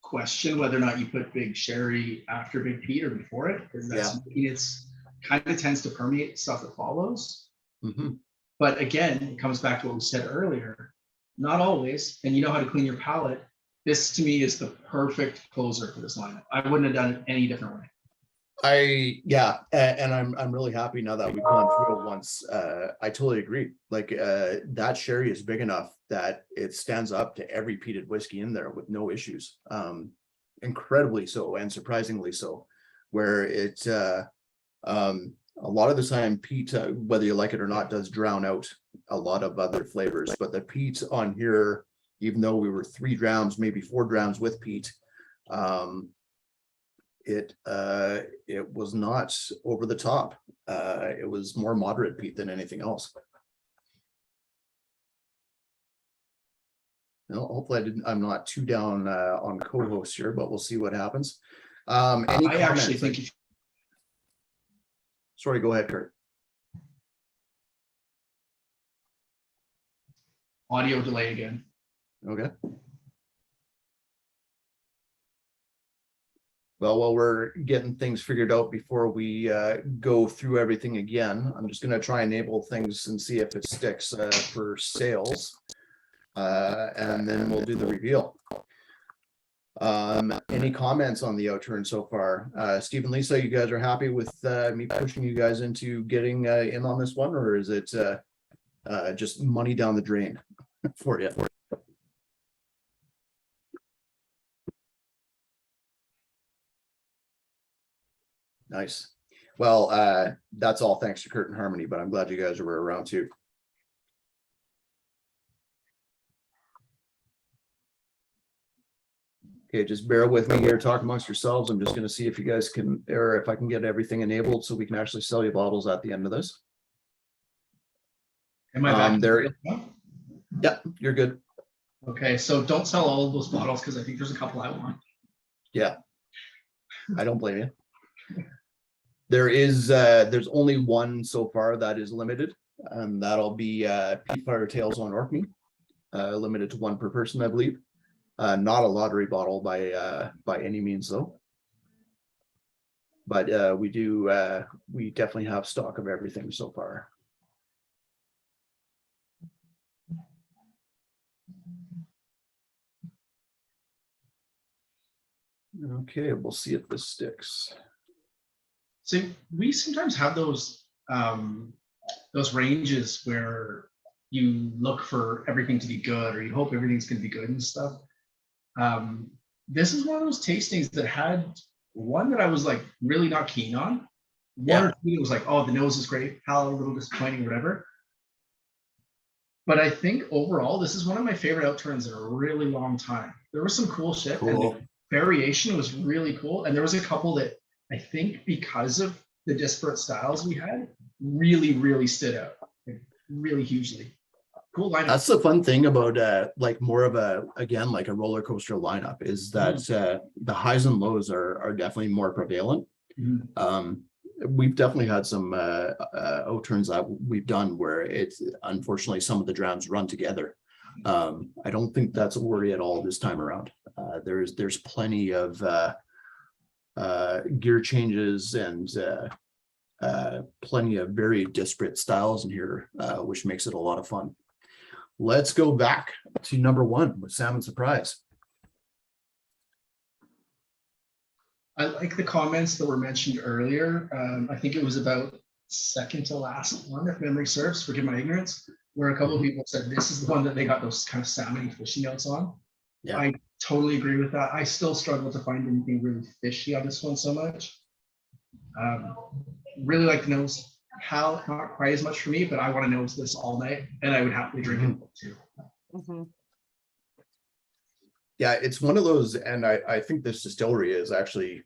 question whether or not you put big sherry after big peat or before it, because that's it's kind of tends to permeate stuff that follows. But again, it comes back to what we said earlier. Not always, and you know how to clean your palate. This to me is the perfect closer for this lineup. I wouldn't have done it any different way. And I'm really happy now that we've gone through it once. I totally agree. Like that sherry is big enough that it stands up to every peated whiskey in there with no issues. Incredibly so, and surprisingly so. Where it a lot of the time peat, whether you like it or not, does drown out a lot of other flavors, but the peat on here, even though we were 3 drams, maybe 4 drams with peat, it was not over the top. It was more moderate peat than anything else. No, hopefully I'm not too down on co-host here, but we'll see what happens. Any I actually comments? think if Sorry, go ahead, Kurt. audio delay again. Okay. Well, while we're getting things figured out before we go through everything again, I'm just going to try and enable things and see if it sticks for sales. And then we'll do the reveal. Any comments on the Outturn so far? Steve and Lisa, you guys are happy with me pushing you guys into getting in on this one, or is it just money down the drain for you? Nice. Well, that's all thanks to Kurt and Harmony, but I'm glad you guys were around too. Okay, just bear with me here, talk amongst yourselves. I'm just going to see if you guys can, or if I can get everything enabled so we can actually sell you bottles at the end of this. Am I back? There, yeah, you're good. Okay, so don't sell all of those bottles because I think there's a couple I want. Yeah, I don't blame you. There's only one so far that is limited, and that'll be Peat Fire Tales on Orkney, limited to 1 per person, I believe. Not a lottery bottle by any means though. But we definitely have stock of everything so far. Okay, we'll see if this sticks. So we sometimes have those ranges where you look for everything to be good, or you hope everything's going to be good and stuff. This is one of those tastings that had one that I was like really not keen on. One or two that was like, oh, the nose is great, palate a little disappointing, whatever. But I think overall, this is one of my favorite Outturns in a really long time. There was some cool shit, and the variation was really cool. And there was a couple that I think because of the disparate styles we had, really stood out, like, really hugely. Cool lineup. That's the fun thing about like more of a, again, like a roller coaster lineup, is that the highs and lows are definitely more prevalent. We've definitely had some Outturns that we've done where it's unfortunately some of the drams run together. I don't think that's a worry at all this time around. There's plenty of gear changes and plenty of very disparate styles in here, which makes it a lot of fun. Let's go back to number 1 with Salmon Surprise. I like the comments that were mentioned earlier. I think it was about second to last one, if memory serves, forgive my ignorance, where a couple of people said this is the one that they got those kind of salmon-y fishy notes on. Yeah. I totally agree with that. I still struggle to find anything really fishy on this one so much. Really like the nose. Hal, not quite as much for me, but I want to nose this all night, and I would happily drink it too. Yeah, it's one of those, and I think this distillery is actually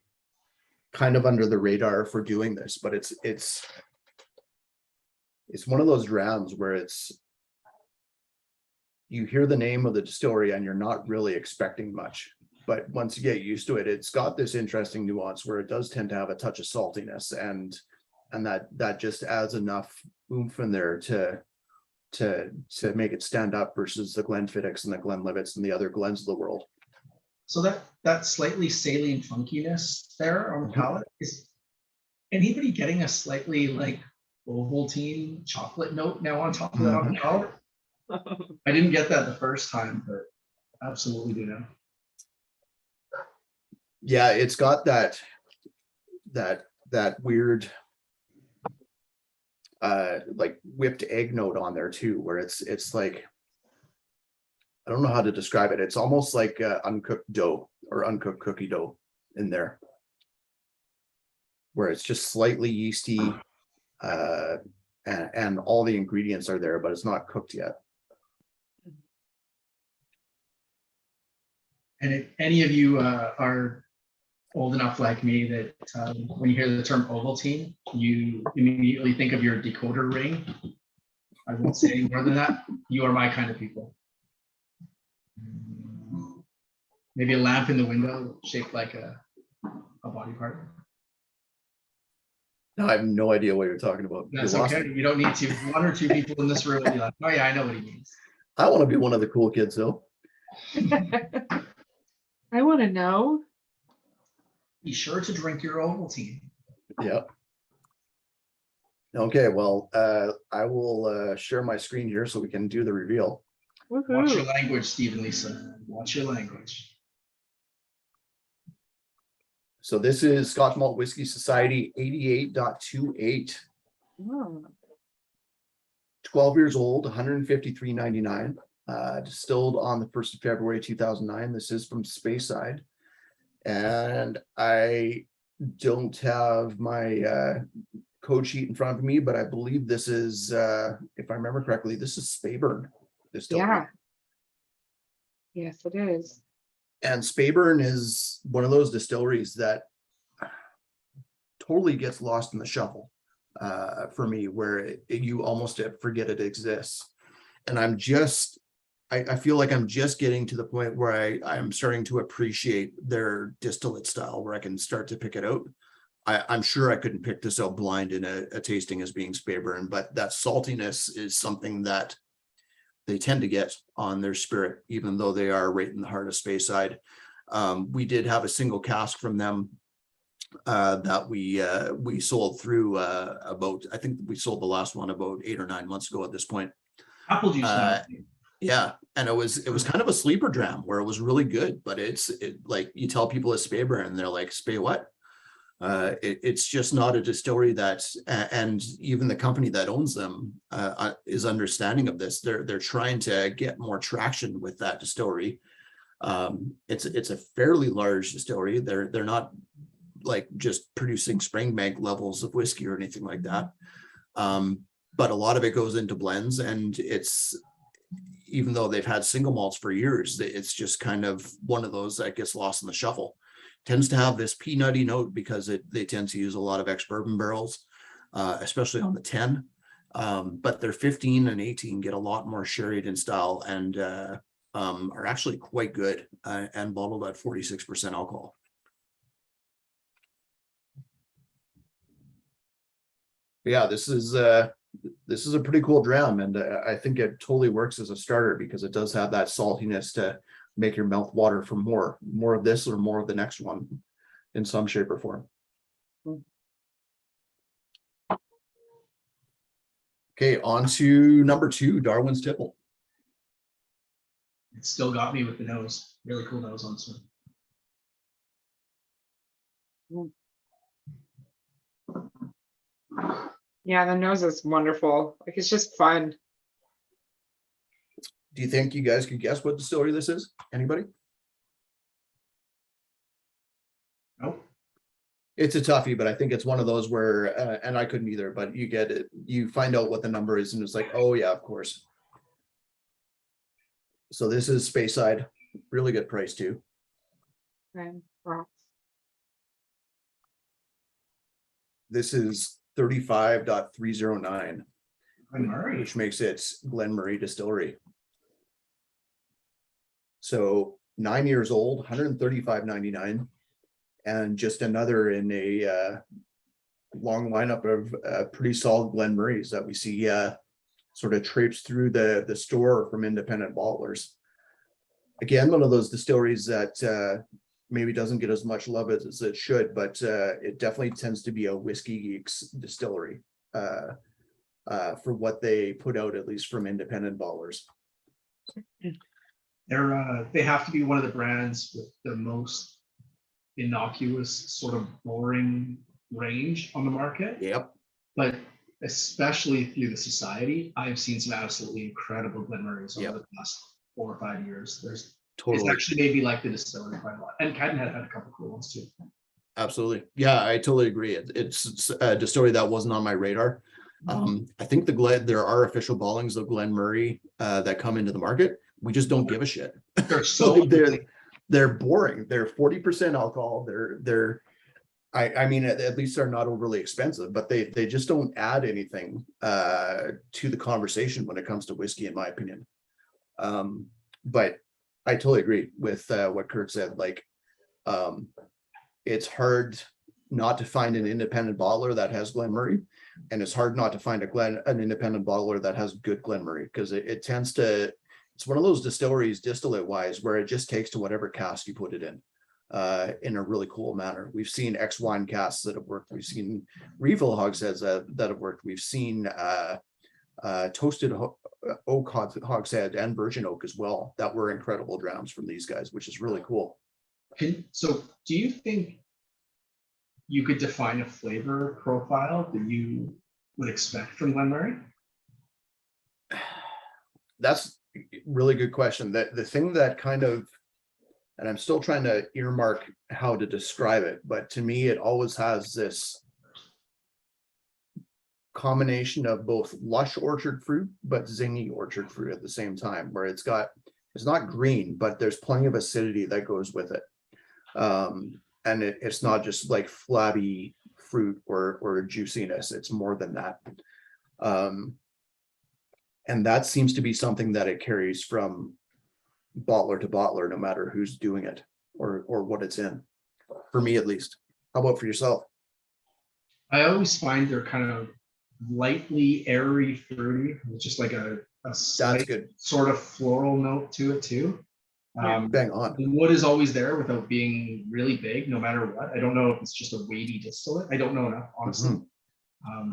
kind of under the radar for doing this, but it's one of those drams where you hear the name of the distillery and you're not really expecting much, but once you get used to it, it's got this interesting nuance where it does tend to have a touch of saltiness, and that just adds enough oomph in there to make it stand up versus the Glenfiddichs and the Glenlivets and the other Glens of the world. So that slightly saline funkiness there on the palate, is anybody getting a slightly like Ovaltine chocolate note now on top of that on the palate? I didn't get that the first time, but absolutely do now. Yeah, it's got that weird like whipped egg note on there too, where it's like, I don't know how to describe it. It's almost like uncooked dough or uncooked cookie dough in there, where it's just slightly yeasty, and and all the ingredients are there, but it's not cooked yet. And if any of you are old enough like me that when you hear the term Ovaltine, you immediately think of your decoder ring. I won't say any more than that. You are my kind of people. Maybe a lamp in the window shaped like a body part. No, I have no idea what you're talking about. You That's lost okay. me. You don't need to. One or two people in this room will be like, oh yeah, I know what he means. I want to be one of the cool kids though. I want to know. Be sure to drink your Ovaltine. Yeah. Okay, well, I will share my screen here so we can do the reveal. Watch your Woohoo. language, Steve and Lisa. Watch your language. So this is Scotch Malt Whiskey Society 88.28. Oh, 12 years old, 153.99. Distilled on the 1st of February 2009. This is from Speyside. And I don't have my code sheet in front of me, but I believe this is, if I remember correctly, this is Speyburn distillery. yeah. Yes, it is. And Speyburn is one of those distilleries that totally gets lost in the shuffle for me, where you almost forget it exists. And I feel like I'm just getting to the point where I'm starting to appreciate their distillate style, where I can start to pick it out. I'm sure I couldn't pick this out blind in a tasting as being Speyburn, but that saltiness is something that they tend to get on their spirit, even though they are right in the heart of Speyside. We did have a single cask from them that we sold through about, I think we sold the last one about 8 or 9 months ago at this point. Apple juice. Yeah, and it was kind of a sleeper dram where it was really good, but it's like you tell people it's Speyburn and they're like, Spey what? It's just not a distillery and even the company that owns them is understanding of this. They're trying to get more traction with that distillery. It's a fairly large distillery. They're not like just producing Springbank levels of whiskey or anything like that. But a lot of it goes into blends, and even though they've had single malts for years, it's just kind of one of those that gets lost in the shuffle. Tends to have this peanutty note because they tend to use a lot of ex-bourbon barrels, especially on the 10. But their 15 and 18 get a lot more sherried in style and are actually quite good and bottled at 46% alcohol. Yeah, this is a pretty cool dram, and I think it totally works as a starter because it does have that saltiness to make your mouth water for more of this or more of the next one in some shape or form. Okay, on to number 2, Darwin's Tipple. It still got me with the nose. Really cool nose on this one. Yeah, the nose is wonderful. Like, it's just fun. Do you think you guys could guess what distillery this is? Anybody? Nope. It's a toughie, but I think it's one of those where, and I couldn't either, but you get it, you find out what the number is and it's like, oh yeah, of course. So this is Speyside, really good price too. And rocks. This is 35.309, Murray. which makes it Glenmurray Distillery. So 9 years old, 135.99, and just another in a long lineup of pretty solid Glenmurrays that we see sort of traipse through the store from independent bottlers. Again, one of those distilleries that maybe doesn't get as much love as it should, but it definitely tends to be a whiskey geeks distillery for what they put out, at least from independent bottlers. They have to be one of the brands with the most innocuous, sort of boring range on the market. Yep. But especially through the society, I've seen some absolutely incredible Glenmurrays over the past 4 or 5 years. It's actually maybe like the distillery quite a lot. And Cadenhead had a couple cool ones too. Absolutely. Yeah, I totally agree. It's a distillery that wasn't on my radar. I think there are official bottlings of Glenmurray that come into the market. We just don't give a shit. They're so Like, they're boring. They're 40% alcohol. I mean, at least they're not overly expensive, but they just don't add anything to the conversation when it comes to whiskey, in my opinion. But I totally agree with what Kurt said. Like, it's hard not to find an independent bottler that has Glenmurray, and it's hard not to find an independent bottler that has good Glenmurray, because it tends to, it's one of those distilleries distillate wise where it just takes to whatever cask you put it in a really cool manner. We've seen X wine casks that have worked. We've seen refill hogsheads that have worked. We've seen toasted oak hogshead and virgin oak as well that were incredible drams from these guys, which is really cool. So do you think you could define a flavor profile that you would expect from Glenmurray? That's a really good question. The thing that kind of, and I'm still trying to earmark how to describe it, but to me, it always has this combination of both lush orchard fruit, but zingy orchard fruit at the same time, where it's not green, but there's plenty of acidity that goes with it. And it's not just like flabby fruit or juiciness. It's more than that. And that seems to be something that it carries from bottler to bottler, no matter who's doing it or what it's in, for me at least. How about for yourself? I always find they're kind of lightly airy fruity, with just like a slight good. sort of floral note to it too. Bang on. The wood is always there without being really big, no matter what. I don't know if it's just a weighty distillate. I don't know enough, honestly.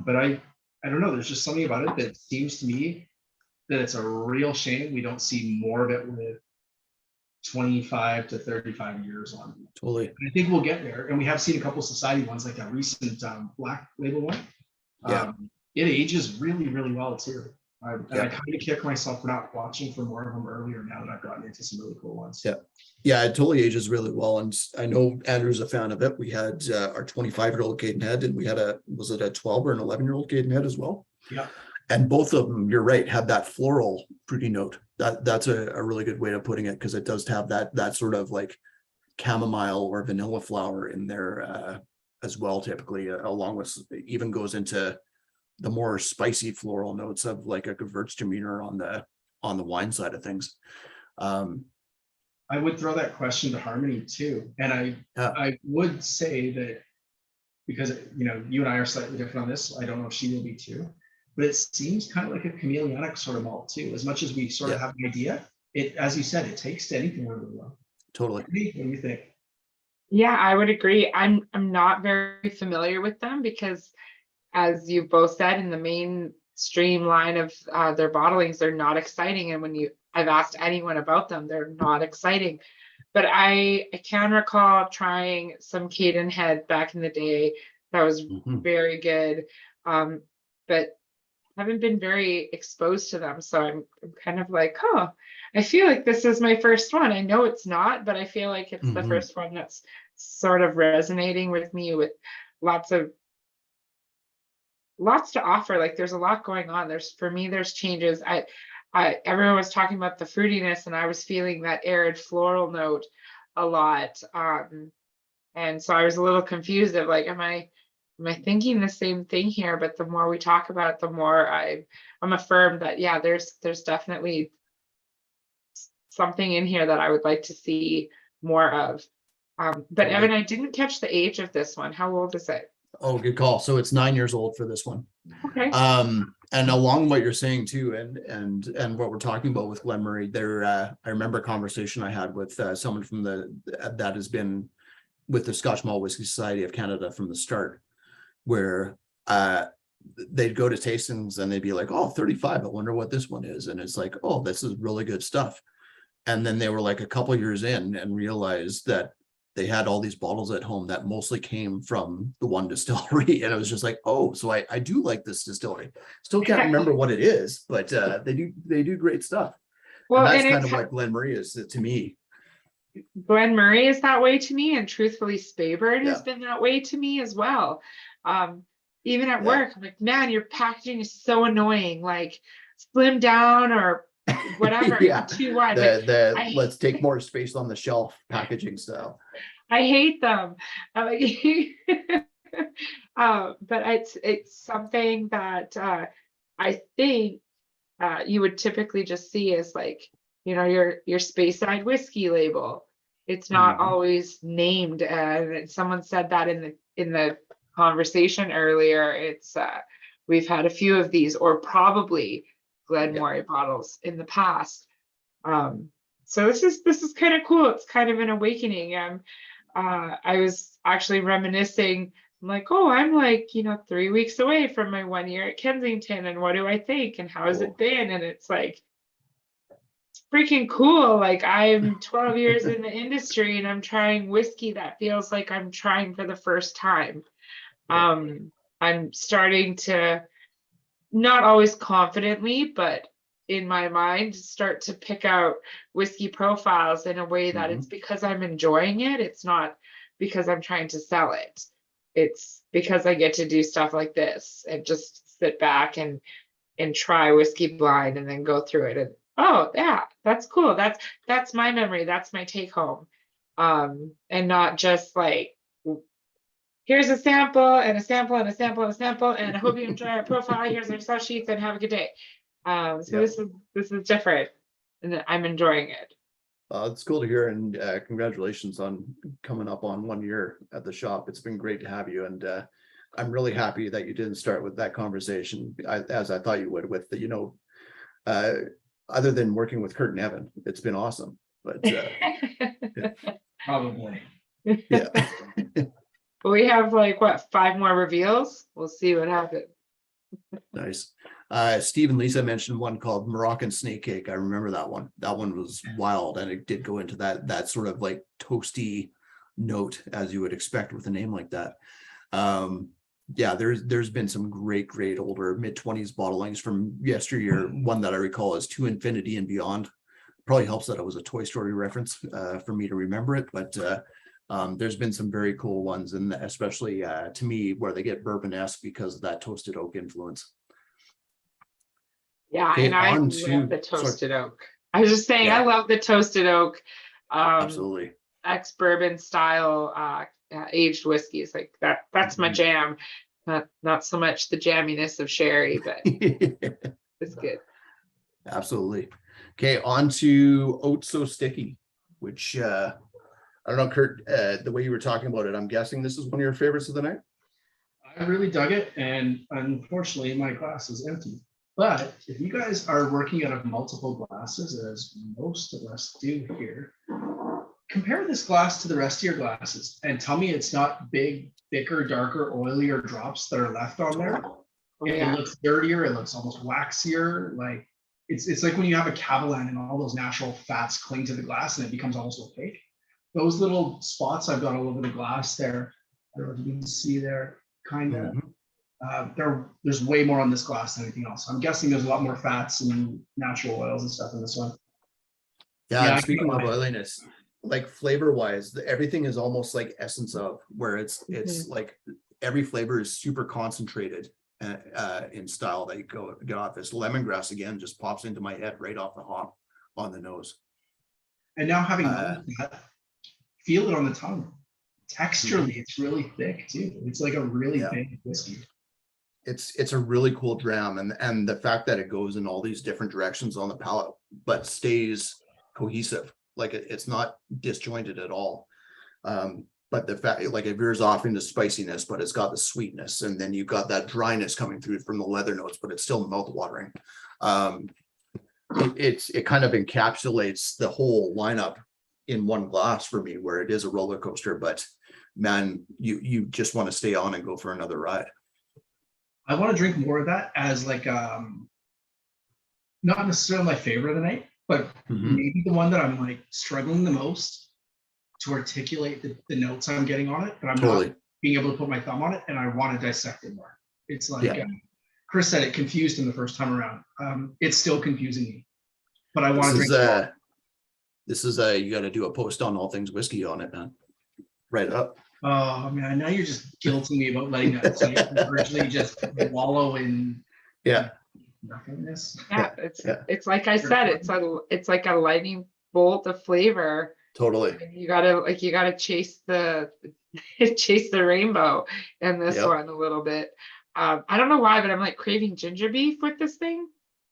But I don't know. There's just something about it that seems to me that it's a real shame we don't see more of it with 25 to 35 years on. Totally. And I think we'll get there. And we have seen a couple society ones, like that recent black label one. Yeah. It ages really, really well too. And Yeah. I kind of kick myself for not watching for more of them earlier now that I've gotten into some really cool ones. Yeah. Yeah, it totally ages really well. And I know Andrew's a fan of it. We had our 25-year-old Cadenhead, and we had was it a 12 or an 11-year-old Cadenhead as well? Yeah. And both of them, you're right, had that floral fruity note. That's a really good way of putting it, because it does have that sort of like chamomile or vanilla flower in there as well, typically, along with, even goes into the more spicy floral notes of like a Gewürztraminer on the wine side of things. I would throw that question to Harmony too. And I would say that, because you and I are slightly different on this, I don't know if she will be too, but it seems kind of like a chameleonic sort of malt too. As much as we sort of have an idea, it, as you said, it takes to anything really well. Totally. What do you think? Yeah, I would agree. I'm not very familiar with them because, as you both said, in the mainstream line of their bottlings, they're not exciting. And when I've asked anyone about them, they're not exciting. But I can recall trying some Cadenhead back in the day. That was very good. But haven't been very exposed to them. So I'm kind of like, oh, I feel like this is my first one. I know it's not, but I feel like it's the first one that's sort of resonating with me, with lots to offer. Like, there's a lot going on. For me, there's changes. Everyone was talking about the fruitiness, and I was feeling that arid floral note a lot. And so I was a little confused of like, am I thinking the same thing here? But the more we talk about it, the more I'm affirmed that, yeah, there's definitely something in here that I would like to see more of. But Evan, I didn't catch the age of this one. How old is it? Oh, good call. So it's 9 years old for this one. Okay. And along what you're saying too, and what we're talking about with Glenmurray, I remember a conversation I had with someone from that has been with the Scotch Malt Whisky Society of Canada from the start, where they'd go to tastings and they'd be like, oh, 35, I wonder what this one is. And it's like, oh, this is really good stuff. And then they were like a couple years in and realized that they had all these bottles at home that mostly came from the one distillery. And it was just like, oh, so I do like this distillery. Still can't remember what it is, but they do great stuff. Well, and that's kind of what Glenmurray is to me. Glenmurray is that way to me, and truthfully, Speyburn has been that way to me as well. even at Yeah. work, I'm like, man, your packaging is so annoying. Like, slim down or whatever. Yeah. Too wide. Like, I- Let's take more space on the shelf packaging style. I hate them. I'm like, but it's something that I think you would typically just see as like, your space side whiskey label. It's not Mhm. always named. Someone said that in the conversation earlier. It's we've had a few of these, or probably Glenmore bottles in the past. So this is kind of cool. It's kind of an awakening. I was actually reminiscing. I'm like, oh, I'm like, 3 weeks away from my 1 year at Kensington, and what do I think, and how has it been? And it's like, it's freaking cool. Like, I'm 12 years in the industry, and I'm trying whiskey that feels like I'm trying for the first time. I'm starting to, not always confidently, but in my mind, start to pick out whiskey profiles in a way that it's because I'm enjoying it. It's not because I'm trying to sell it. It's because I get to do stuff like this and just sit back and try whiskey blind and then go through it. And oh yeah, that's cool. That's my memory. That's my take home. And not just like, here's a sample and a sample and a sample and a sample, and I hope you enjoy our profile. Here's our sell sheets, and have a good day. So this is different, and I'm enjoying it. It's cool to hear, and congratulations on coming up on 1 year at the shop. It's been great to have you, and I'm really happy that you didn't start with that conversation as I thought you would, with the, other than working with Kurt and Evan. It's been awesome, but Probably. yeah. We have like, what, 5 more reveals? We'll see what happens. Nice. Steve and Lisa mentioned one called Moroccan Snake Cake. I remember that one. That one was wild, and it did go into that sort of like toasty note, as you would expect with a name like that. Yeah, there's been some great older mid-20s bottlings from yesteryear. One that I recall is To Infinity and Beyond. Probably helps that it was a Toy Story reference for me to remember it, but there's been some very cool ones, and especially to me, where they get bourbon-esque because of that toasted oak influence. Yeah, Okay, and I on love the to- toasted oak. I was just saying, Yeah. I love the toasted oak, Absolutely. ex-bourbon style aged whiskeys. Like that's my jam. Not so much the jamminess of sherry, but it's good. Absolutely. Okay, on to Oat So Sticky, which I don't know, Kurt, the way you were talking about it, I'm guessing this is one of your favorites of the night. I really dug it, and unfortunately my glass is empty. But if you guys are working out of multiple glasses, as most of us do here, compare this glass to the rest of your glasses and tell me it's not big, thicker, darker, oilier drops that are left on there. It looks dirtier, it looks almost waxier. Like it's like when you have a Cavalan and all those natural fats cling to the glass and it becomes almost opaque. Those little spots I've got all over the glass there, I don't know if you can see there, kind of. There's way more on this glass than anything else. I'm guessing there's a lot more fats and natural oils and stuff in this one. Yeah, and speaking of oiliness, like flavor wise, everything is almost like essence of, where it's like every flavor is super concentrated in style that you get off. This lemongrass again just pops into my head right off the hop on the nose. And now having that, feel it on the tongue. Texturally, it's really thick too. It's like a really big whiskey. It's a really cool dram, and the fact that it goes in all these different directions on the palate, but stays cohesive. Like it's not disjointed at all. But the fact, like, it veers off into spiciness, but it's got the sweetness, and then you've got that dryness coming through from the leather notes, but it's still mouth-watering. It kind of encapsulates the whole lineup in one glass for me, where it is a roller coaster, but man, you just want to stay on and go for another ride. I want to drink more of that as like not necessarily my favorite of the night, but maybe the one that I'm like struggling the most to articulate the notes I'm getting on it, but I'm not being able to put my thumb on it, and I want to dissect it more. It's like Chris said, it confused him the first time around. It's still confusing me, but I want to drink more. This is you got to do a post on All Things Whiskey on it, man. Write it up. Oh man, now you're just guilting me about letting that pipe virtually just wallow in Yeah. nothingness. Yeah, Yeah. it's like I said, it's like a lightning bolt of flavor. Totally. And you gotta chase the chase the rainbow in this Yep. one a little bit. I don't know why, but I'm like craving ginger beef with this thing.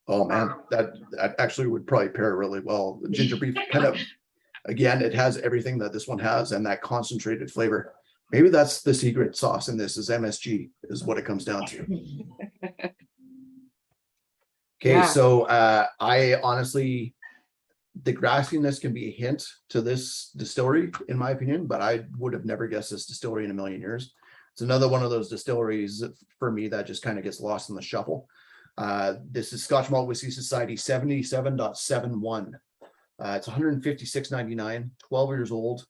Oh man, that actually would probably pair really well. The ginger beef kind of, again, it has everything that this one has and that concentrated flavor. Maybe that's the secret sauce in this is MSG is what it comes down to. Okay, Yeah. so I honestly, the grassiness can be a hint to this distillery, in my opinion, but I would have never guessed this distillery in a million years. It's another one of those distilleries for me that just kind of gets lost in the shuffle. This is Scotch Malt Whisky Society 77.71. It's 156.99, 12 years old.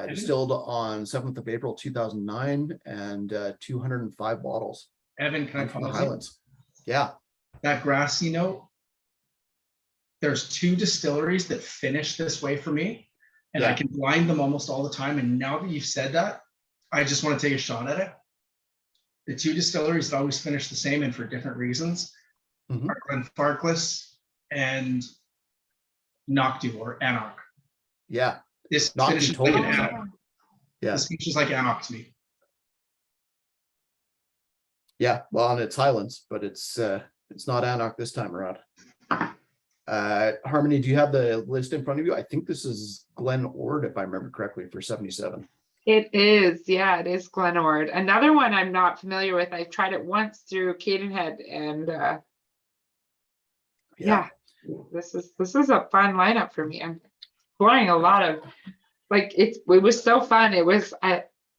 Distilled on 7th of April 2009 and 205 bottles. Evan, can I From the pause you? Highlands. Yeah. That grassy note, there's two distilleries that finish this way for me, and I Yeah. can blind them almost all the time. And now that you've said that, I just want to take a shot at it. The two distilleries that always finish the same and for different reasons Mhm. are Glenfarclas and Noctu or Anarch. Yeah. This Noctu finishes totally like an does that. Anarch. Yeah. This finishes like Anarch to me. Yeah. Well, and it's Highlands, but it's not Anarch this time around. Harmony, do you have the list in front of you? I think this is Glen Ord, if I remember correctly, for 77. It is, yeah, it is Glenord. Another one I'm not familiar with. I've tried it once through Cadenhead, and yeah, this is a fun lineup for me. I'm exploring a lot of it was so fun. It was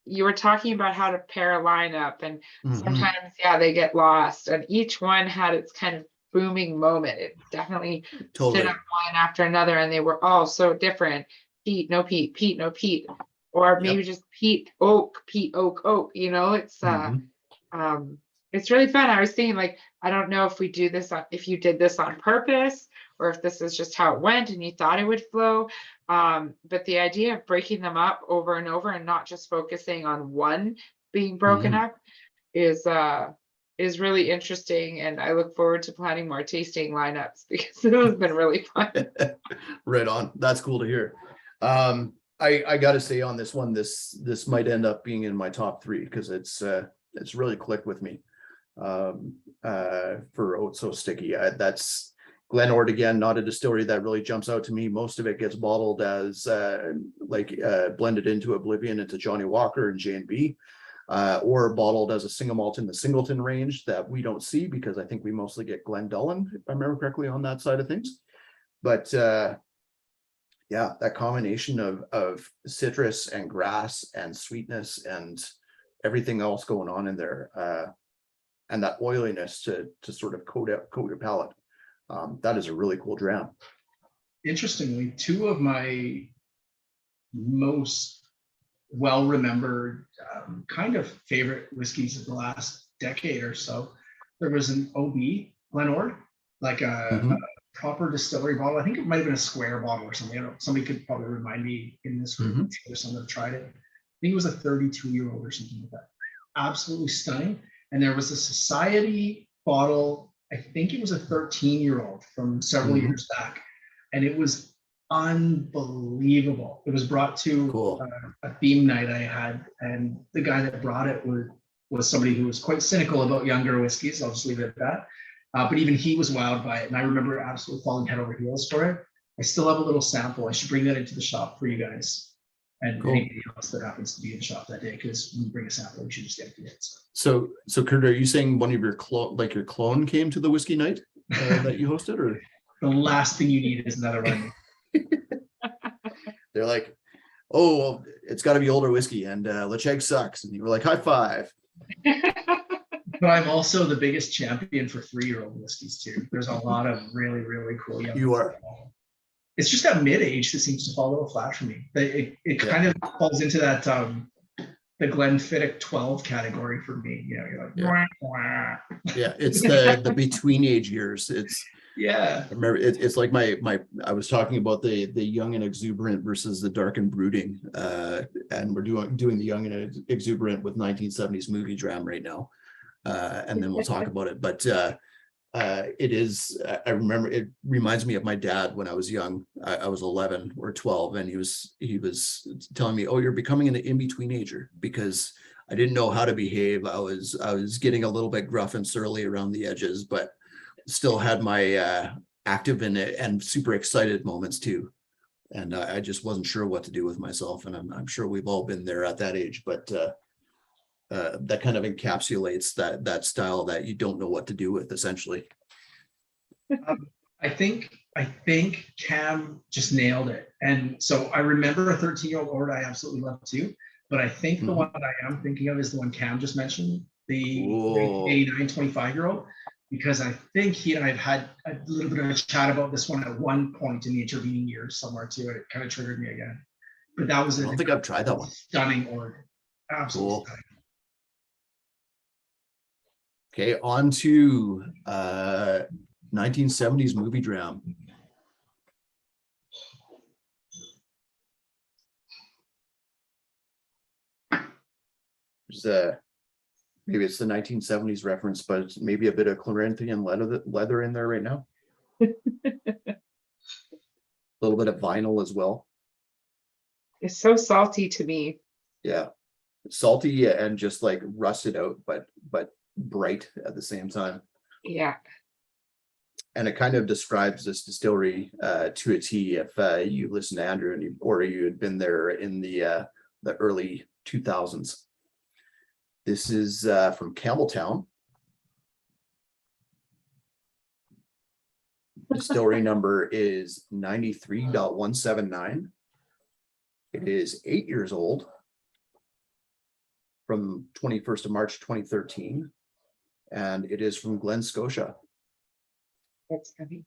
you were talking about how to pair a lineup, and Mhm. sometimes they get lost, and each one had its kind of booming moment. It definitely Totally. stood up one after another, and they were all so different. Peat, no peat, peat, no peat. Or maybe just peat, oak, oak, you know, it's Mhm. it's really fun. I was thinking, like, I don't know if we do this if you did this on purpose or if this is just how it went and you thought it would flow. But the idea of breaking them up over and over and not just focusing on one being broken Mhm. up is really interesting. And I look forward to planning more tasting lineups because it has been really fun. Right on. That's cool to hear. I gotta say on this one, this might end up being in my top 3 because it's really clicked with me. For Oat So Sticky. That's Glen Ord again, not a distillery that really jumps out to me. Most of it gets bottled as blended into Oblivion, into Johnny Walker and J&B, or bottled as a single malt in the Singleton range that we don't see because I think we mostly get Glendullan, if I remember correctly, on that side of things. But yeah, that combination of citrus and grass and sweetness and everything else going on in there, and that oiliness to sort of coat your palate. That is a really cool dram. Interestingly, two of my most well-remembered kind of favorite whiskeys of the last decade or so, there was an OB Glenord, like a proper distillery bottle. I think it might have been a square bottle or something. I don't know. Somebody could probably remind me in this group. There's someone that tried it. I think it was a 32-year-old or something like that. Absolutely stunning. And there was a Society bottle. I think it was a 13-year-old from several years back, and it was unbelievable. It was brought to a theme night I had, and the guy that brought it was somebody who was quite cynical about younger whiskeys. I'll just leave it at that. But even he was wowed by it, and I remember absolutely falling head over heels for it. I still have a little sample. I should bring that into the shop for you guys and anybody else that happens to be in the shop that day, because when you bring a sample, you should just get it. So Kurt, are you saying one of your clone came to the whiskey night that you hosted, or the last thing you need is another one? They're like, oh, well, it's got to be older whiskey, and Lecheg sucks, and you were like, high five. But I'm also the biggest champion for 3-year-old whiskeys too. There's a lot of really, really cool young. You are. It's just that mid-age that seems to fall a little flat for me. It kind of falls into that the Glenfiddich 12 category for me. You know, you're like, yeah, it's the between age years. Yeah. I remember it's like I was talking about the young and exuberant versus the dark and brooding, and we're doing the young and exuberant with 1970s movie dram right now, and then we'll talk about it. But it is, I remember, it reminds me of my dad when I was young. I was 11 or 12, and he was telling me, "Oh, you're becoming an in-between ager," because I didn't know how to behave. I was getting a little bit gruff and surly around the edges, but still had my active and super excited moments too. And I just wasn't sure what to do with myself. And I'm sure we've all been there at that age, but that kind of encapsulates that style that you don't know what to do with, essentially. I think Cam just nailed it. And so I remember a 13-year-old ord I absolutely love too. But I think the one that I am thinking of is the one Cam just mentioned, the 89 25-year-old, because I think he and I've had a little bit of a chat about this one at one point in the intervening years somewhere too. And it kind of triggered me again. But that was I don't think I've tried that one. Stunning ord. Absolutely Cool. stunning. Okay, on to 1970s movie dram. There's maybe it's the 1970s reference, but it's maybe a bit of Corinthian leather in there right now. A little bit of vinyl as well. It's so salty to me. Yeah, salty and just like rusted out, but bright at the same time. Yeah. And it kind of describes this distillery to a T. If you listen to Andrew or you had been there in the early 2000s. This is from Campbelltown. Distillery number is 93.179. It is 8 years old, from 21st of March 2013, and it is from Glen Scotia. That's funny.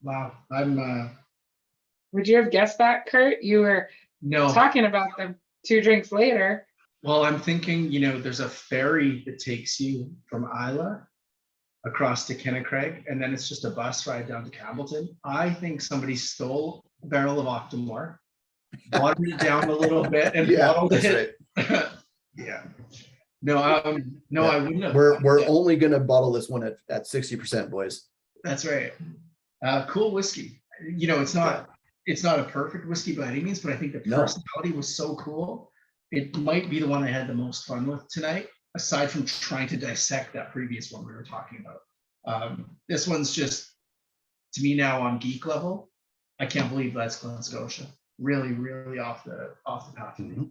Wow. Would you have guessed that, Kurt? You were No. talking about them 2 drinks later. Well, I'm thinking, there's a ferry that takes you from Isla across to Kennecraig, and then it's just a bus ride down to Campbellton. I think somebody stole a barrel of Octomore, watered it down a little bit, and bottled it. Right. Yeah. No, I wouldn't have. We're only gonna bottle this one at 60%, boys. That's right. Cool whiskey. It's not a perfect whiskey by any means, but I think the personality was so cool. It might be the one I had the most fun with tonight, aside from trying to dissect that previous one we were talking about. This one's just, to me now on geek level, I can't believe that's Glen Scotia. Really, really off the path. Mm-hmm.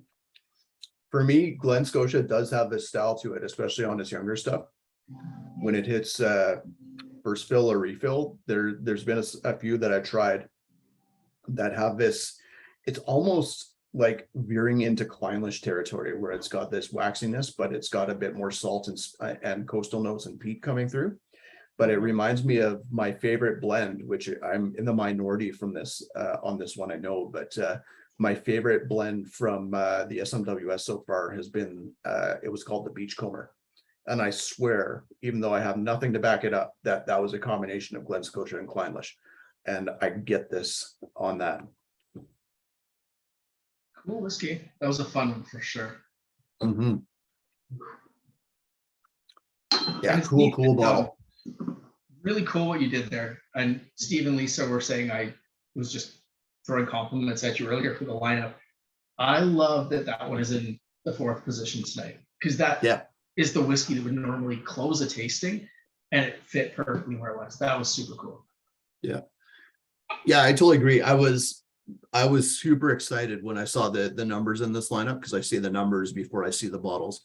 For me, Glen Scotia does have this style to it, especially on its younger stuff. When it hits first fill or refill, there's been a few that I tried that have this. It's almost like veering into Clynelish territory, where it's got this waxiness, but it's got a bit more salt and coastal notes and peat coming through. But it reminds me of my favorite blend, which I'm in the minority from this on this one, I know, but my favorite blend from the SMWS so far has been, it was called the Beachcomber. And I swear, even though I have nothing to back it up, that was a combination of Glen Scotia and Clynelish. And I get this on that. Cool whiskey. That was a fun one for sure. Mm-hmm. Yeah, cool bottle. Really cool what you did there. And Steve and Lisa were saying I was just throwing compliments at you earlier for the lineup. I love that one is in the 4th position tonight, because that is the whiskey that would normally close a tasting, and it fit perfectly where it was. That was super cool. Yeah, I totally agree. I was super excited when I saw the numbers in this lineup, because I see the numbers before I see the bottles.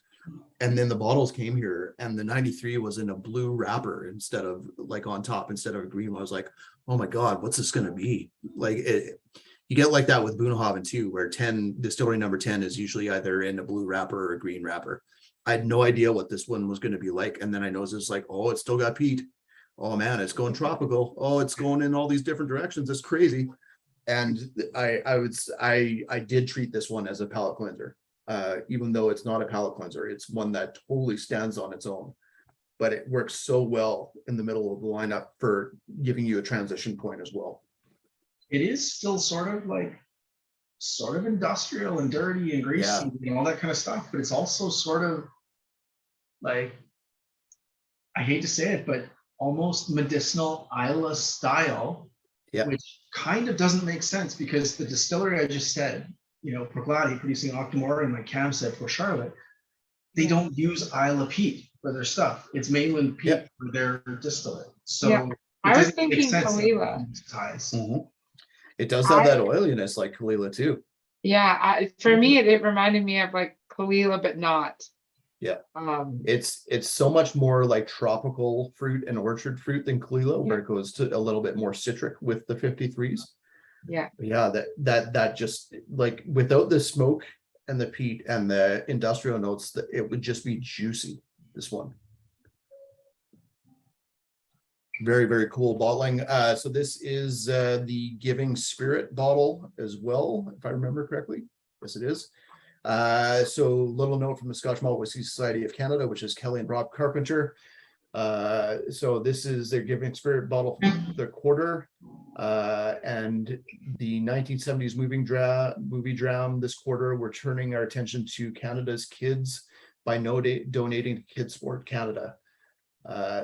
And then the bottles came here, and the 93 was in a blue wrapper instead of like on top instead of a green. I was like, oh my God, what's this going to be? Like you get like that with Bunnahabhain too, where distillery number 10 is usually either in a blue wrapper or a green wrapper. I had no idea what this one was going to be like. And then I noticed it's like, oh, it's still got peat. Oh man, it's going tropical. Oh, it's going in all these different directions. It's crazy. And I did treat this one as a palate cleanser. even though it's not a palate cleanser, it's one that totally stands on its own. But it works so well in the middle of the lineup for giving you a transition point as well. It is still sort of industrial and dirty and greasy and all that kind of stuff, but it's also sort of like, I hate to say it, but almost medicinal Isla style, which kind of doesn't make sense because the distillery I just said, you know, Proglati producing Octomore, and like Cam said for Charlotte, they don't use Isla peat for their stuff. It's mainland peat for their distillate. So I was thinking Kalila. It does have that oiliness like Kalila too. Yeah, for me, it reminded me of like Kalila, but not. Yeah, it's so much more like tropical fruit and orchard fruit than Kalila, where it goes to a little bit more citric with the 53s. Yeah, but yeah, that just like without the smoke and the peat and the industrial notes, that it would just be juicy. This one, very, very cool bottling. So this is the Giving Spirit bottle as well, if I remember correctly. Yes, it is. So little note from the Scotch Malt Whisky Society of Canada, which is Kelly and Rob Carpenter. So this is their Giving Spirit bottle for the quarter, and the 1970s movie dram this quarter. We're turning our attention to Canada's kids by donating to Kids Sport Canada.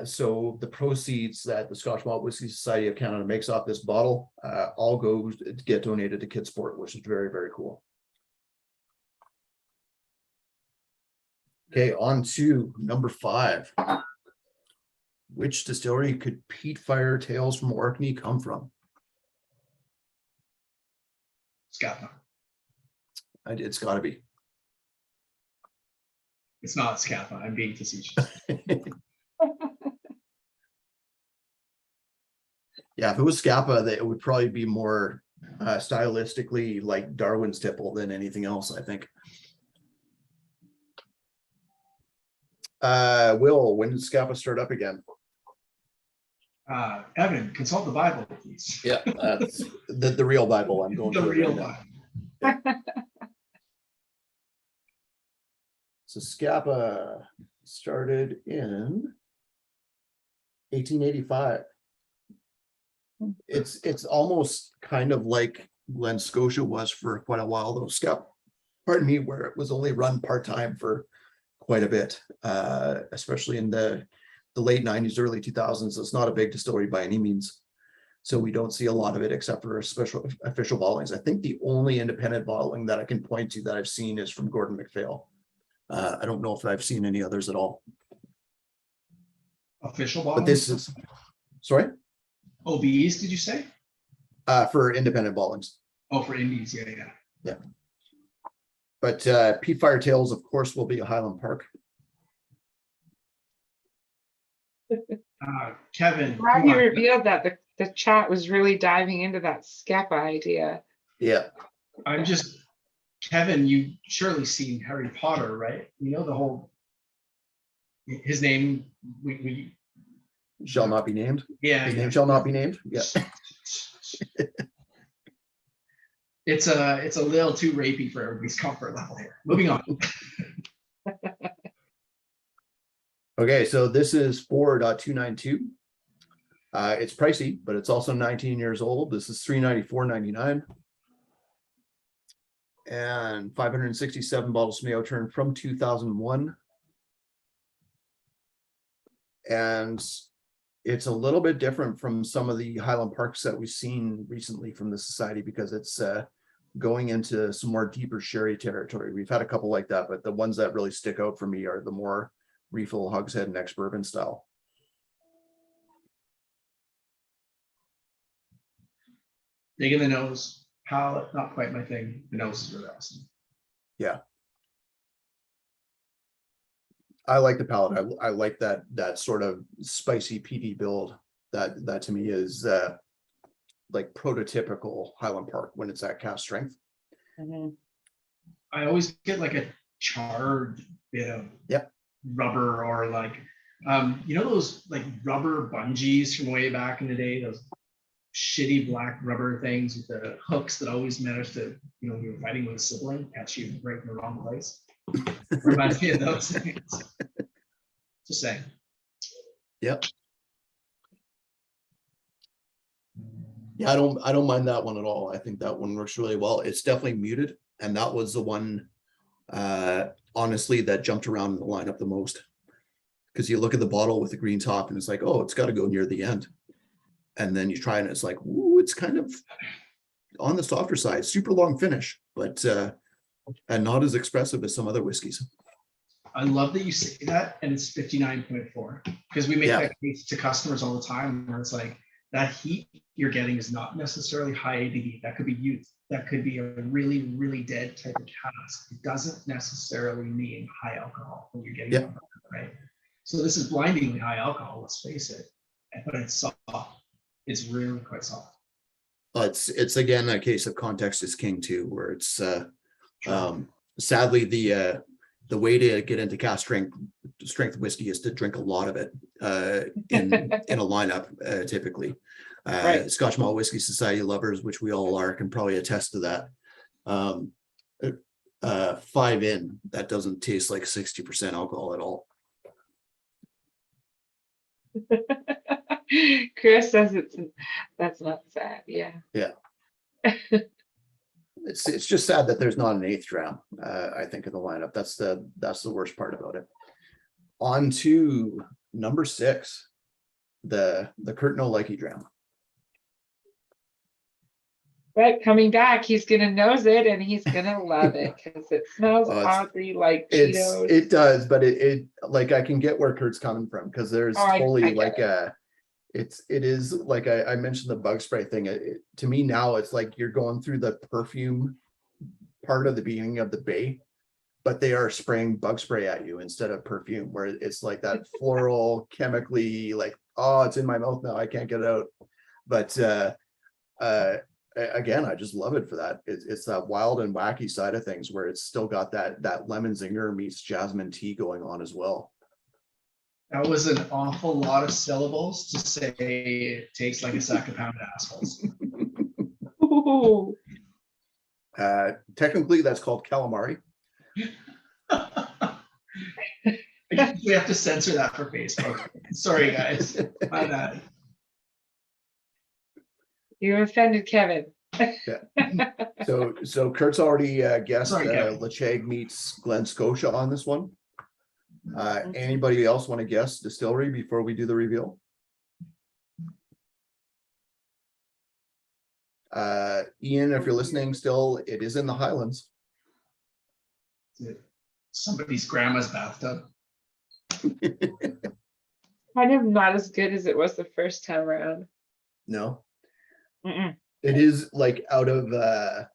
So the proceeds that the Scotch Malt Whisky Society of Canada makes off this bottle all go to get donated to Kids Sport, which is very, very cool. Okay, on to number 5. Which distillery could peat fire tales from Orkney come from? Scapa. It's got to be. It's not Scapa. I'm being facetious. Yeah, if it was Scapa, that it would probably be more stylistically like Darwin's tipple than anything else, I think. Will, when did Scapa start up again? Evan, consult the Bible, please. Yeah, that's the real Bible. I'm going the to real right Bible. now. So Scapa started in 1885. It's almost kind of like Glen Scotia was for quite a while, though. Scapa, pardon me, where it was only run part-time for quite a bit, especially in the late 90s, early 2000s. It's not a big distillery by any means. So we don't see a lot of it except for special official bottlings. I think the only independent bottling that I can point to that I've seen is from Gordon MacPhail. I don't know if I've seen any others at all. Official bottling? But this is, sorry? OBs, did you say? For independent bottlings. Oh, for indies, yeah. But Peat Fire Tales, of course, will be a Highland Park. Kevin. Glad you revealed that. The chat was really diving into that Scapa idea. Yeah. I'm just, Kevin, you've surely seen Harry Potter, right? You know the whole, his name, we Shall not be named. Yeah. His name shall not be named. Yeah. It's a little too rapey for everybody's comfort level here. Moving on. Okay, so this is 4.292. It's pricey, but it's also 19 years old. This is $394.99. And 567 bottles from the Outturn from 2001. And it's a little bit different from some of the Highland Parks that we've seen recently from the Society because it's going into some more deeper sherry territory. We've had a couple like that, but the ones that really stick out for me are the more refill hogshead and ex-bourbon style. Dig in the nose, palate, not quite my thing. The nose is really awesome. Yeah. I like the palate. I like that sort of spicy peaty build. That to me is like prototypical Highland Park when it's at cast strength. Mm-hmm. I always get like a charred bit of rubber or like you know those like rubber bungees from way back in the day, those shitty black rubber things with the hooks that always manage to, you know, you're fighting with a sibling, catch you right in the wrong place. Reminds me of those things. Just saying. Yep. Yeah, I don't mind that one at all. I think that one works really well. It's definitely muted, and that was the one honestly that jumped around in the lineup the most. Because you look at the bottle with the green top and it's like, oh, it's got to go near the end. And then you try it and it's like, ooh, it's kind of on the softer side, super long finish, but and not as expressive as some other whiskeys. I love that you say that, and it's 59.4, because we make that case to customers all the time where it's like that heat you're getting is not necessarily high ABV. That could be youth. That could be a really, really dead type of cask. It doesn't necessarily mean high alcohol when you're getting it, right? So this is blindingly high alcohol, let's face it, but it's soft. It's really quite soft. It's again a case of context is king too, where it's sadly the way to get into cask strength whiskey is to drink a lot of it in a lineup typically. Scotch Malt Whiskey Society lovers, which we all are, can probably attest to that. 5 in, that doesn't taste like 60% alcohol at all. Chris says that's not sad. Yeah. It's just sad that there's not an 8th dram. I think in the lineup. That's the worst part about it. On to number 6, the Kurt Likey dram. But coming back, he's gonna nose it and he's gonna love it because it smells oddly like Cheetos. It does, but it like I can get where Kurt's coming from, because there's totally like it is like I mentioned the bug spray thing. To me now, it's like you're going through the perfume part of the beginning of the bay, but they are spraying bug spray at you instead of perfume, where it's like that floral, chemically, like, oh, it's in my mouth now, I can't get it out. But again, I just love it for that. It's that wild and wacky side of things where it's still got that lemon zinger meets jasmine tea going on as well. That was an awful lot of syllables to say it tastes like a sack of pounded assholes. Technically, that's called calamari. We have to censor that for Facebook. Sorry, guys. My bad. You offended Kevin. So Kurt's already guessed Kevin. Lacheg meets Glen Scotia on this one. Anybody else want to guess distillery before we do the reveal? Ian, if you're listening still, it is in the Highlands. Somebody's grandma's bathtub. Kind of not as good as it was the first time around. No. Mm-mm. It is like out of a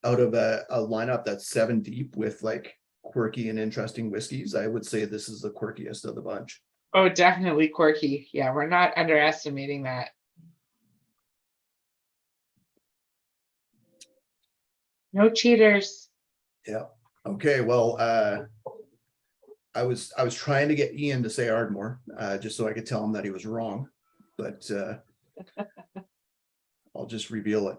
lineup that's 7 deep with like quirky and interesting whiskeys. I would say this is the quirkiest of the bunch. Oh, definitely quirky. Yeah, we're not underestimating that. No cheaters. Yeah. Okay. Well, I was trying to get Ian to say Ardmore, just so I could tell him that he was wrong, but I'll just reveal it.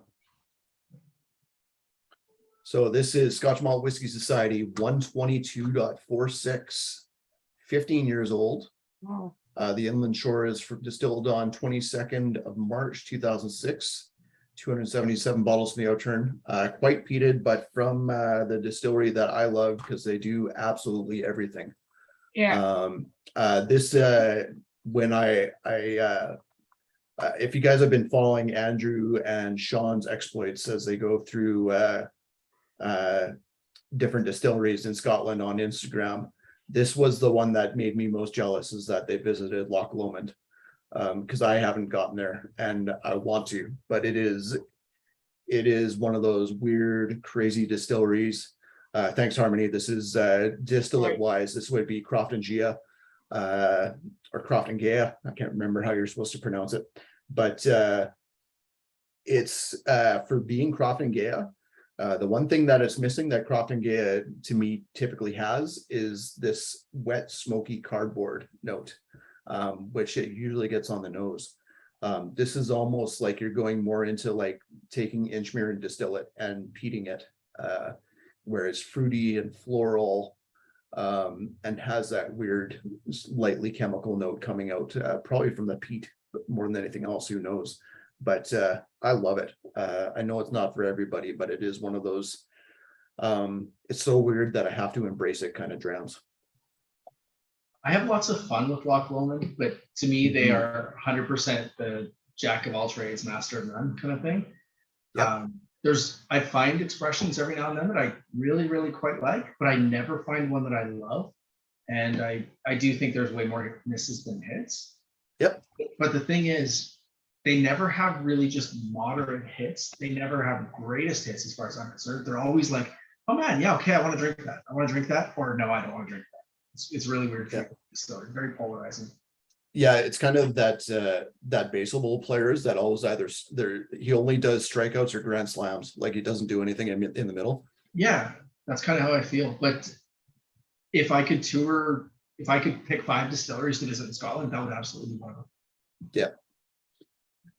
So this is Scotch Malt Whiskey Society 122.46, 15 years old. Oh. The Inland Shore is distilled on 22nd of March 2006. 277 bottles from the Outturn, quite peated, but from the distillery that I love because they do absolutely everything. Yeah. This when if you guys have been following Andrew and Sean's exploits as they go through different distilleries in Scotland on Instagram, this was the one that made me most jealous, is that they visited Loch Lomond, because I haven't gotten there and I want to, but it is one of those weird, crazy distilleries. Thanks, Harmony. This is distillate wise, this would be Croft and Gia, or Croft and Gaia. I can't remember how you're supposed to pronounce it, but it's for being Croft and Gaia. The one thing that it's missing that Croft and Gaia to me typically has is this wet, smoky cardboard note, which it usually gets on the nose. This is almost like you're going more into like taking Inchmere and distill it and peating it, where it's fruity and floral, and has that weird, lightly chemical note coming out, probably from the peat more than anything else. Who knows? But I love it. I know it's not for everybody, but it is one of those. It's so weird that I have to embrace it kind of drams. I have lots of fun with Loch Lomond, but to me, they are 100% the jack of all trades, master of none kind of thing. Yep. I find expressions every now and then that I really, really quite like, but I never find one that I love. And I do think there's way more misses than hits. Yep. But the thing is, they never have really just moderate hits. They never have greatest hits as far as I'm concerned. They're always like, oh man, yeah, okay, I want to drink that. I want to drink that, or no, I don't want to drink that. It's really weird. Yeah. Still very polarizing. Yeah, it's kind of that baseball bowl players that always he only does strikeouts or grand slams, like he doesn't do anything in the middle. Yeah, that's kind of how I feel. But if I could pick 5 distilleries to visit in Scotland, that would absolutely be one of them.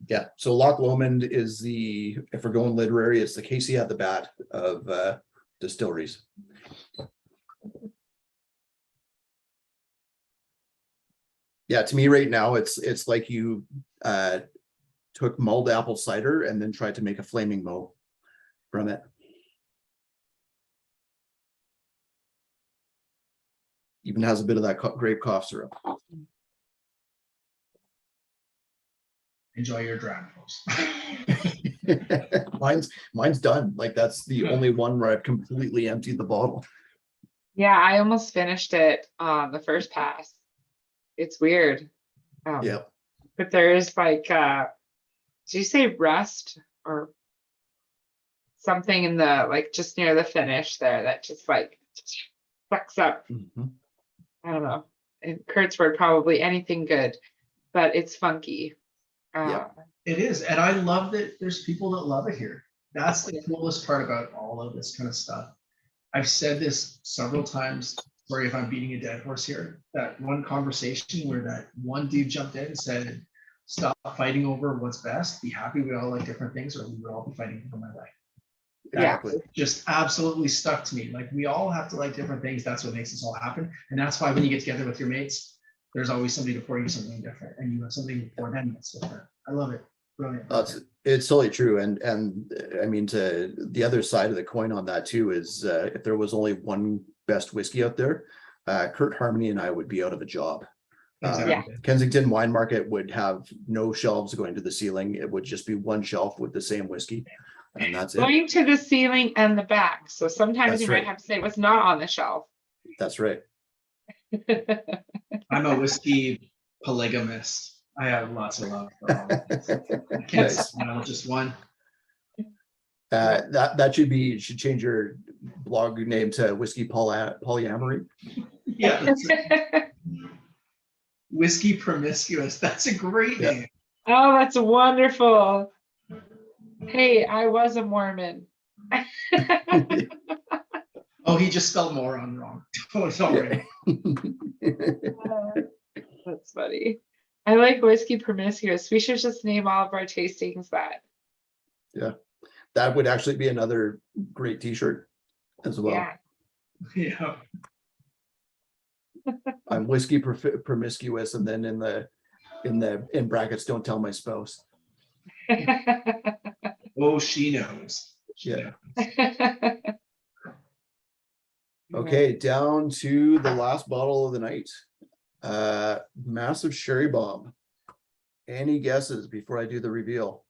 Yeah. So Loch Lomond is if we're going literary, it's the Casey at the bat of distilleries. Yeah, to me right now, it's like you took mulled apple cider and then tried to make a flaming moe from it. Even has a bit of that grape cough syrup. Enjoy your dram, folks. Mine's done. Like that's the only one where I've completely emptied the bottle. Yeah, I almost finished it on the first pass. It's weird. Yeah. But there is like, did you say rust or something in the, like just near the finish there that just like sucks up? Mm-hmm. I don't know. In Kurt's word, probably anything good, but it's funky. Yeah. It is. And I love that there's people that love it here. That's the coolest part about all of this kind of stuff. I've said this several times. Sorry if I'm beating a dead horse here. That one conversation where that one dude jumped in and said, stop fighting over what's best. Be happy we all like different things, or we would all be fighting for my life. Exactly. That just absolutely stuck to me. Like we all have to like different things. That's what makes this all happen. And that's why when you get together with your mates, there's always somebody to pour you something different, and you have something to pour them that's different. I love it. Brilliant. It's totally true. And I mean, to the other side of the coin on that too is if there was only one best whiskey out there, Kurt Harmony and I would be out of a job. Exactly. Kensington Wine Market would have no shelves going to the ceiling. It would just be one shelf with the same whiskey, and that's it. Going to the ceiling and the back. So sometimes That's you right. might have to say what's not on the shelf. That's right. I'm a whiskey polygamist. I have lots of love for all of it. I can't smell just one. That should change your blog name to Whiskey Polyamory. Yeah. That's it. Whiskey promiscuous. That's a great name. Oh, that's wonderful. Hey, I was a Mormon. Oh, he just spelled moron wrong. Oh, it's all right. That's funny. I like whiskey promiscuous. We should just name all of our tastings that. Yeah, that would actually be another great t-shirt as well. Yeah. Yeah. I'm whiskey promiscuous, and then in brackets, don't tell my spouse. Oh, she knows. She Yeah. knows. Okay, down to the last bottle of the night. Massive sherry bomb. Any guesses before I do the reveal?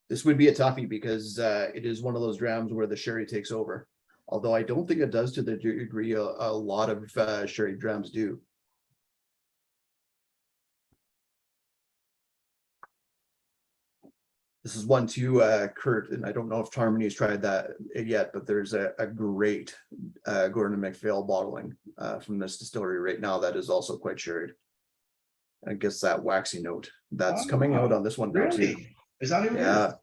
This would be a toughie because it is one of those drams where the sherry takes over. Although I don't think it does to the degree a lot of sherry drams do. This is one too, Kurt, and I don't know if Harmony's tried that yet, but there's a great Gordon MacPhail bottling from this distillery right now that is also quite sherried. I guess that waxy note that's coming out on this one. Really? Is that even? Yeah.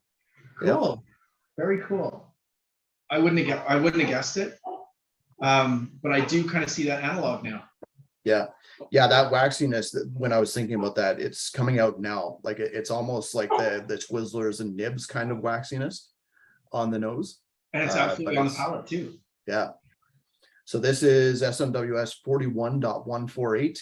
Cool. Very cool. I wouldn't have guessed it. But I do kind of see that analog now. Yeah, yeah, that waxiness, that when I was thinking about that, it's coming out now. Like it's almost like the Twizzlers and nibs kind of waxiness on the nose. And it's but absolutely on the it's- palate too. Yeah. So this is SMWS 41.148.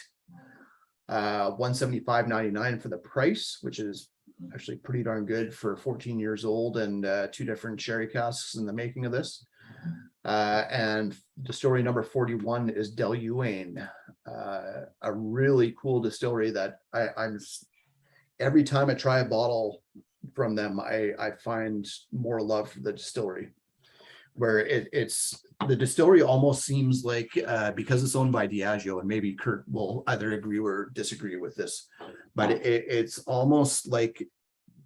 175.99 for the price, which is actually pretty darn good for 14 years old and 2 different sherry casks in the making of this. And distillery number 41 is Deluane, a really cool distillery that I'm every time I try a bottle from them, I find more love for the distillery, where it's the distillery almost seems like because it's owned by Diageo, and maybe Kurt will either agree or disagree with this, but it's almost like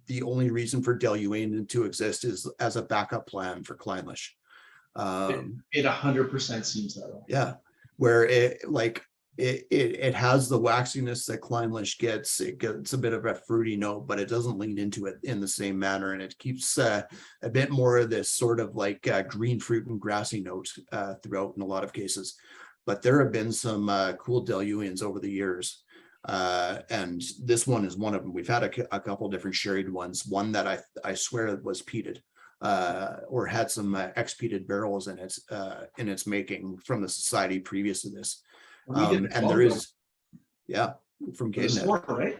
the only reason for Deluane to exist is as a backup plan for Clynelish. It 100% seems that way. Yeah, where it has the waxiness that Clynelish gets. It gets a bit of a fruity note, but it doesn't lean into it in the same manner, and it keeps a bit more of this sort of like green fruit and grassy note throughout in a lot of cases. But there have been some cool Deluanes over the years, and this one is one of them. We've had a couple different sherried ones. One that I swear was peated. Or had some ex-peated barrels in its making from the society previous to this. And there is, yeah, from Cadenhead. Right?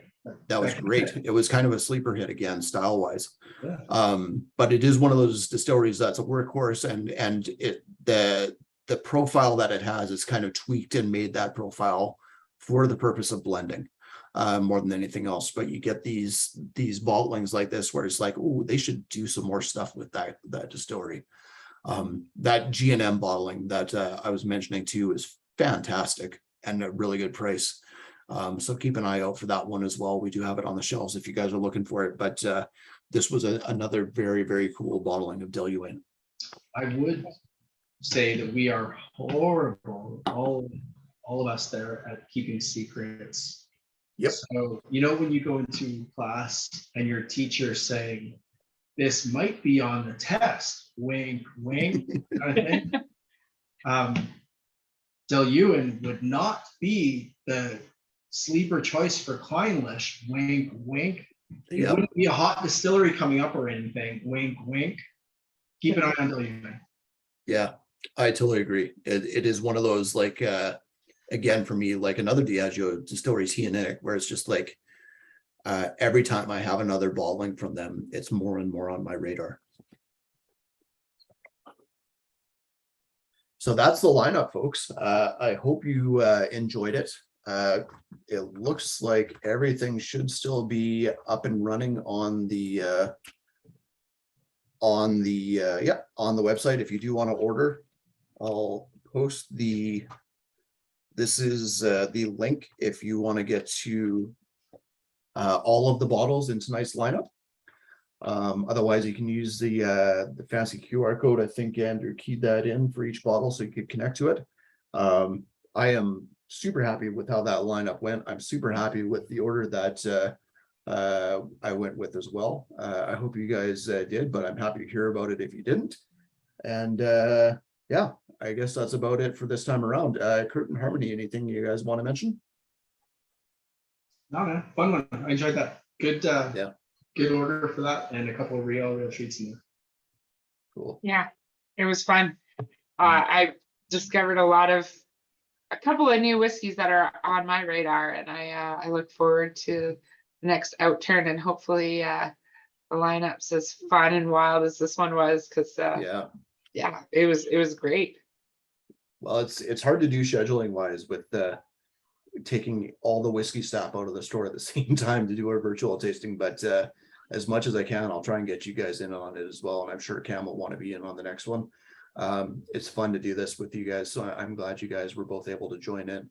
That was great. It was kind of a sleeper hit again, style wise. Yeah. But it is one of those distilleries that's a workhorse, and the profile that it has is kind of tweaked and made that profile for the purpose of blending. More than anything else, but you get these bottlings like this where it's like, oh, they should do some more stuff with that distillery. That G&M bottling that I was mentioning too is fantastic and a really good price. So keep an eye out for that one as well. We do have it on the shelves if you guys are looking for it, but this was another very, very cool bottling of Deluane. I would say that we are horrible, all of us there, at keeping secrets. Yep. So, you know, when you go into class and your teacher's saying, this might be on the test, wink, wink, kind of thing. Deluane would not be the sleeper choice for Clynelish, wink, wink. It Yep. wouldn't be a hot distillery coming up or anything, wink, wink. Keep an eye on Deluane. Yeah, I totally agree. It is one of those, like, again, for me, like another Diageo distilleries, Nick, where it's just like every time I have another bottling from them, it's more and more on my radar. So that's the lineup, folks. I hope you enjoyed it. It looks like everything should still be up and running on the website. If you do want to order, I'll post this is the link if you want to get to all of the bottles in tonight's lineup. Otherwise, you can use the fancy QR code. I think Andrew keyed that in for each bottle so you could connect to it. I am super happy with how that lineup went. I'm super happy with the order that I went with as well. I hope you guys did, but I'm happy to hear about it if you didn't. And yeah, I guess that's about it for this time around. Kurt and Harmony, anything you guys want to mention? No, man, fun one. I enjoyed that. Good, Yeah. Good order for that, and a couple of real treats in there. Cool. Yeah, it was fun. I discovered a couple of new whiskeys that are on my radar, and I look forward to the next Outturn, and hopefully the lineup's as fun and wild as this one was, because yeah, it was great. Well, it's hard to do scheduling wise with taking all the whiskey staff out of the store at the same time to do our virtual tasting, but as much as I can, I'll try and get you guys in on it as well, and I'm sure Cam will want to be in on the next one. It's fun to do this with you guys, so I'm glad you guys were both able to join in.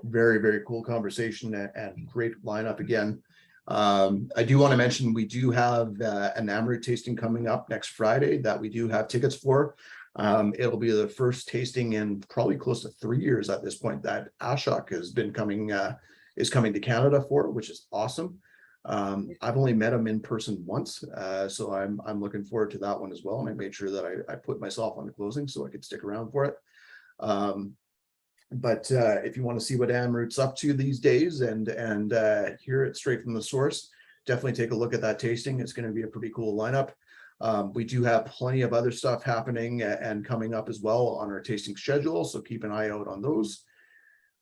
Very, very cool conversation and great lineup again. I do want to mention we do have an Amaret tasting coming up next Friday that we do have tickets for. It'll be the first tasting in probably close to 3 years at this point that Ashok has been coming is coming to Canada for, which is awesome. I've only met him in person once, so I'm looking forward to that one as well, and I made sure that I put myself on the closing so I could stick around for it. But if you want to see what Amroot's up to these days and hear it straight from the source, definitely take a look at that tasting. It's going to be a pretty cool lineup. We do have plenty of other stuff happening and coming up as well on our tasting schedule, so keep an eye out on those.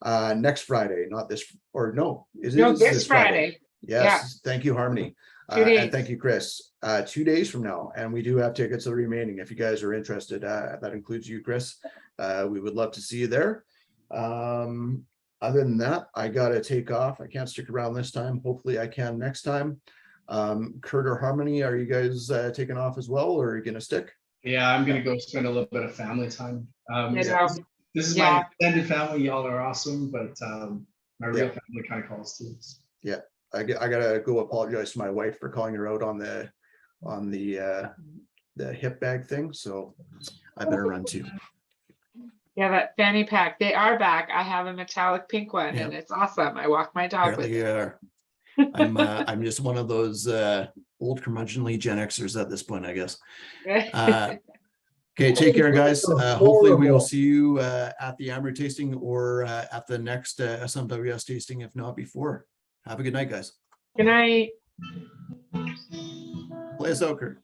Next Friday, not this, or no, is it? No, this Friday. Yes, thank you, Harmony. 2 days. And thank you, Chris. 2 days from now, and we do have tickets remaining if you guys are interested. That includes you, Chris. We would love to see you there. Other than that, I gotta take off. I can't stick around this time. Hopefully I can next time. Kurt or Harmony, are you guys taking off as well, or are you gonna stick? Yeah, I'm gonna go spend a little bit of family time. You know, This is yeah. my extended family. Y'all are awesome, but my real Yeah. family kind of calls too. Yeah, I gotta go apologize to my wife for calling her out on the hip bag thing, so I better run too. Yeah, that fanny pack, they are back. I have a metallic pink one and it's awesome. I walk my dog with Apparently it. you are. I'm just one of those old curmudgeonly Gen Xers at this point, I guess. Okay, take care, guys. Hopefully we will see you at the Amroot tasting or at the next SMWS tasting, if not before. Have a good night, guys. Good night. Play us out, Kurt.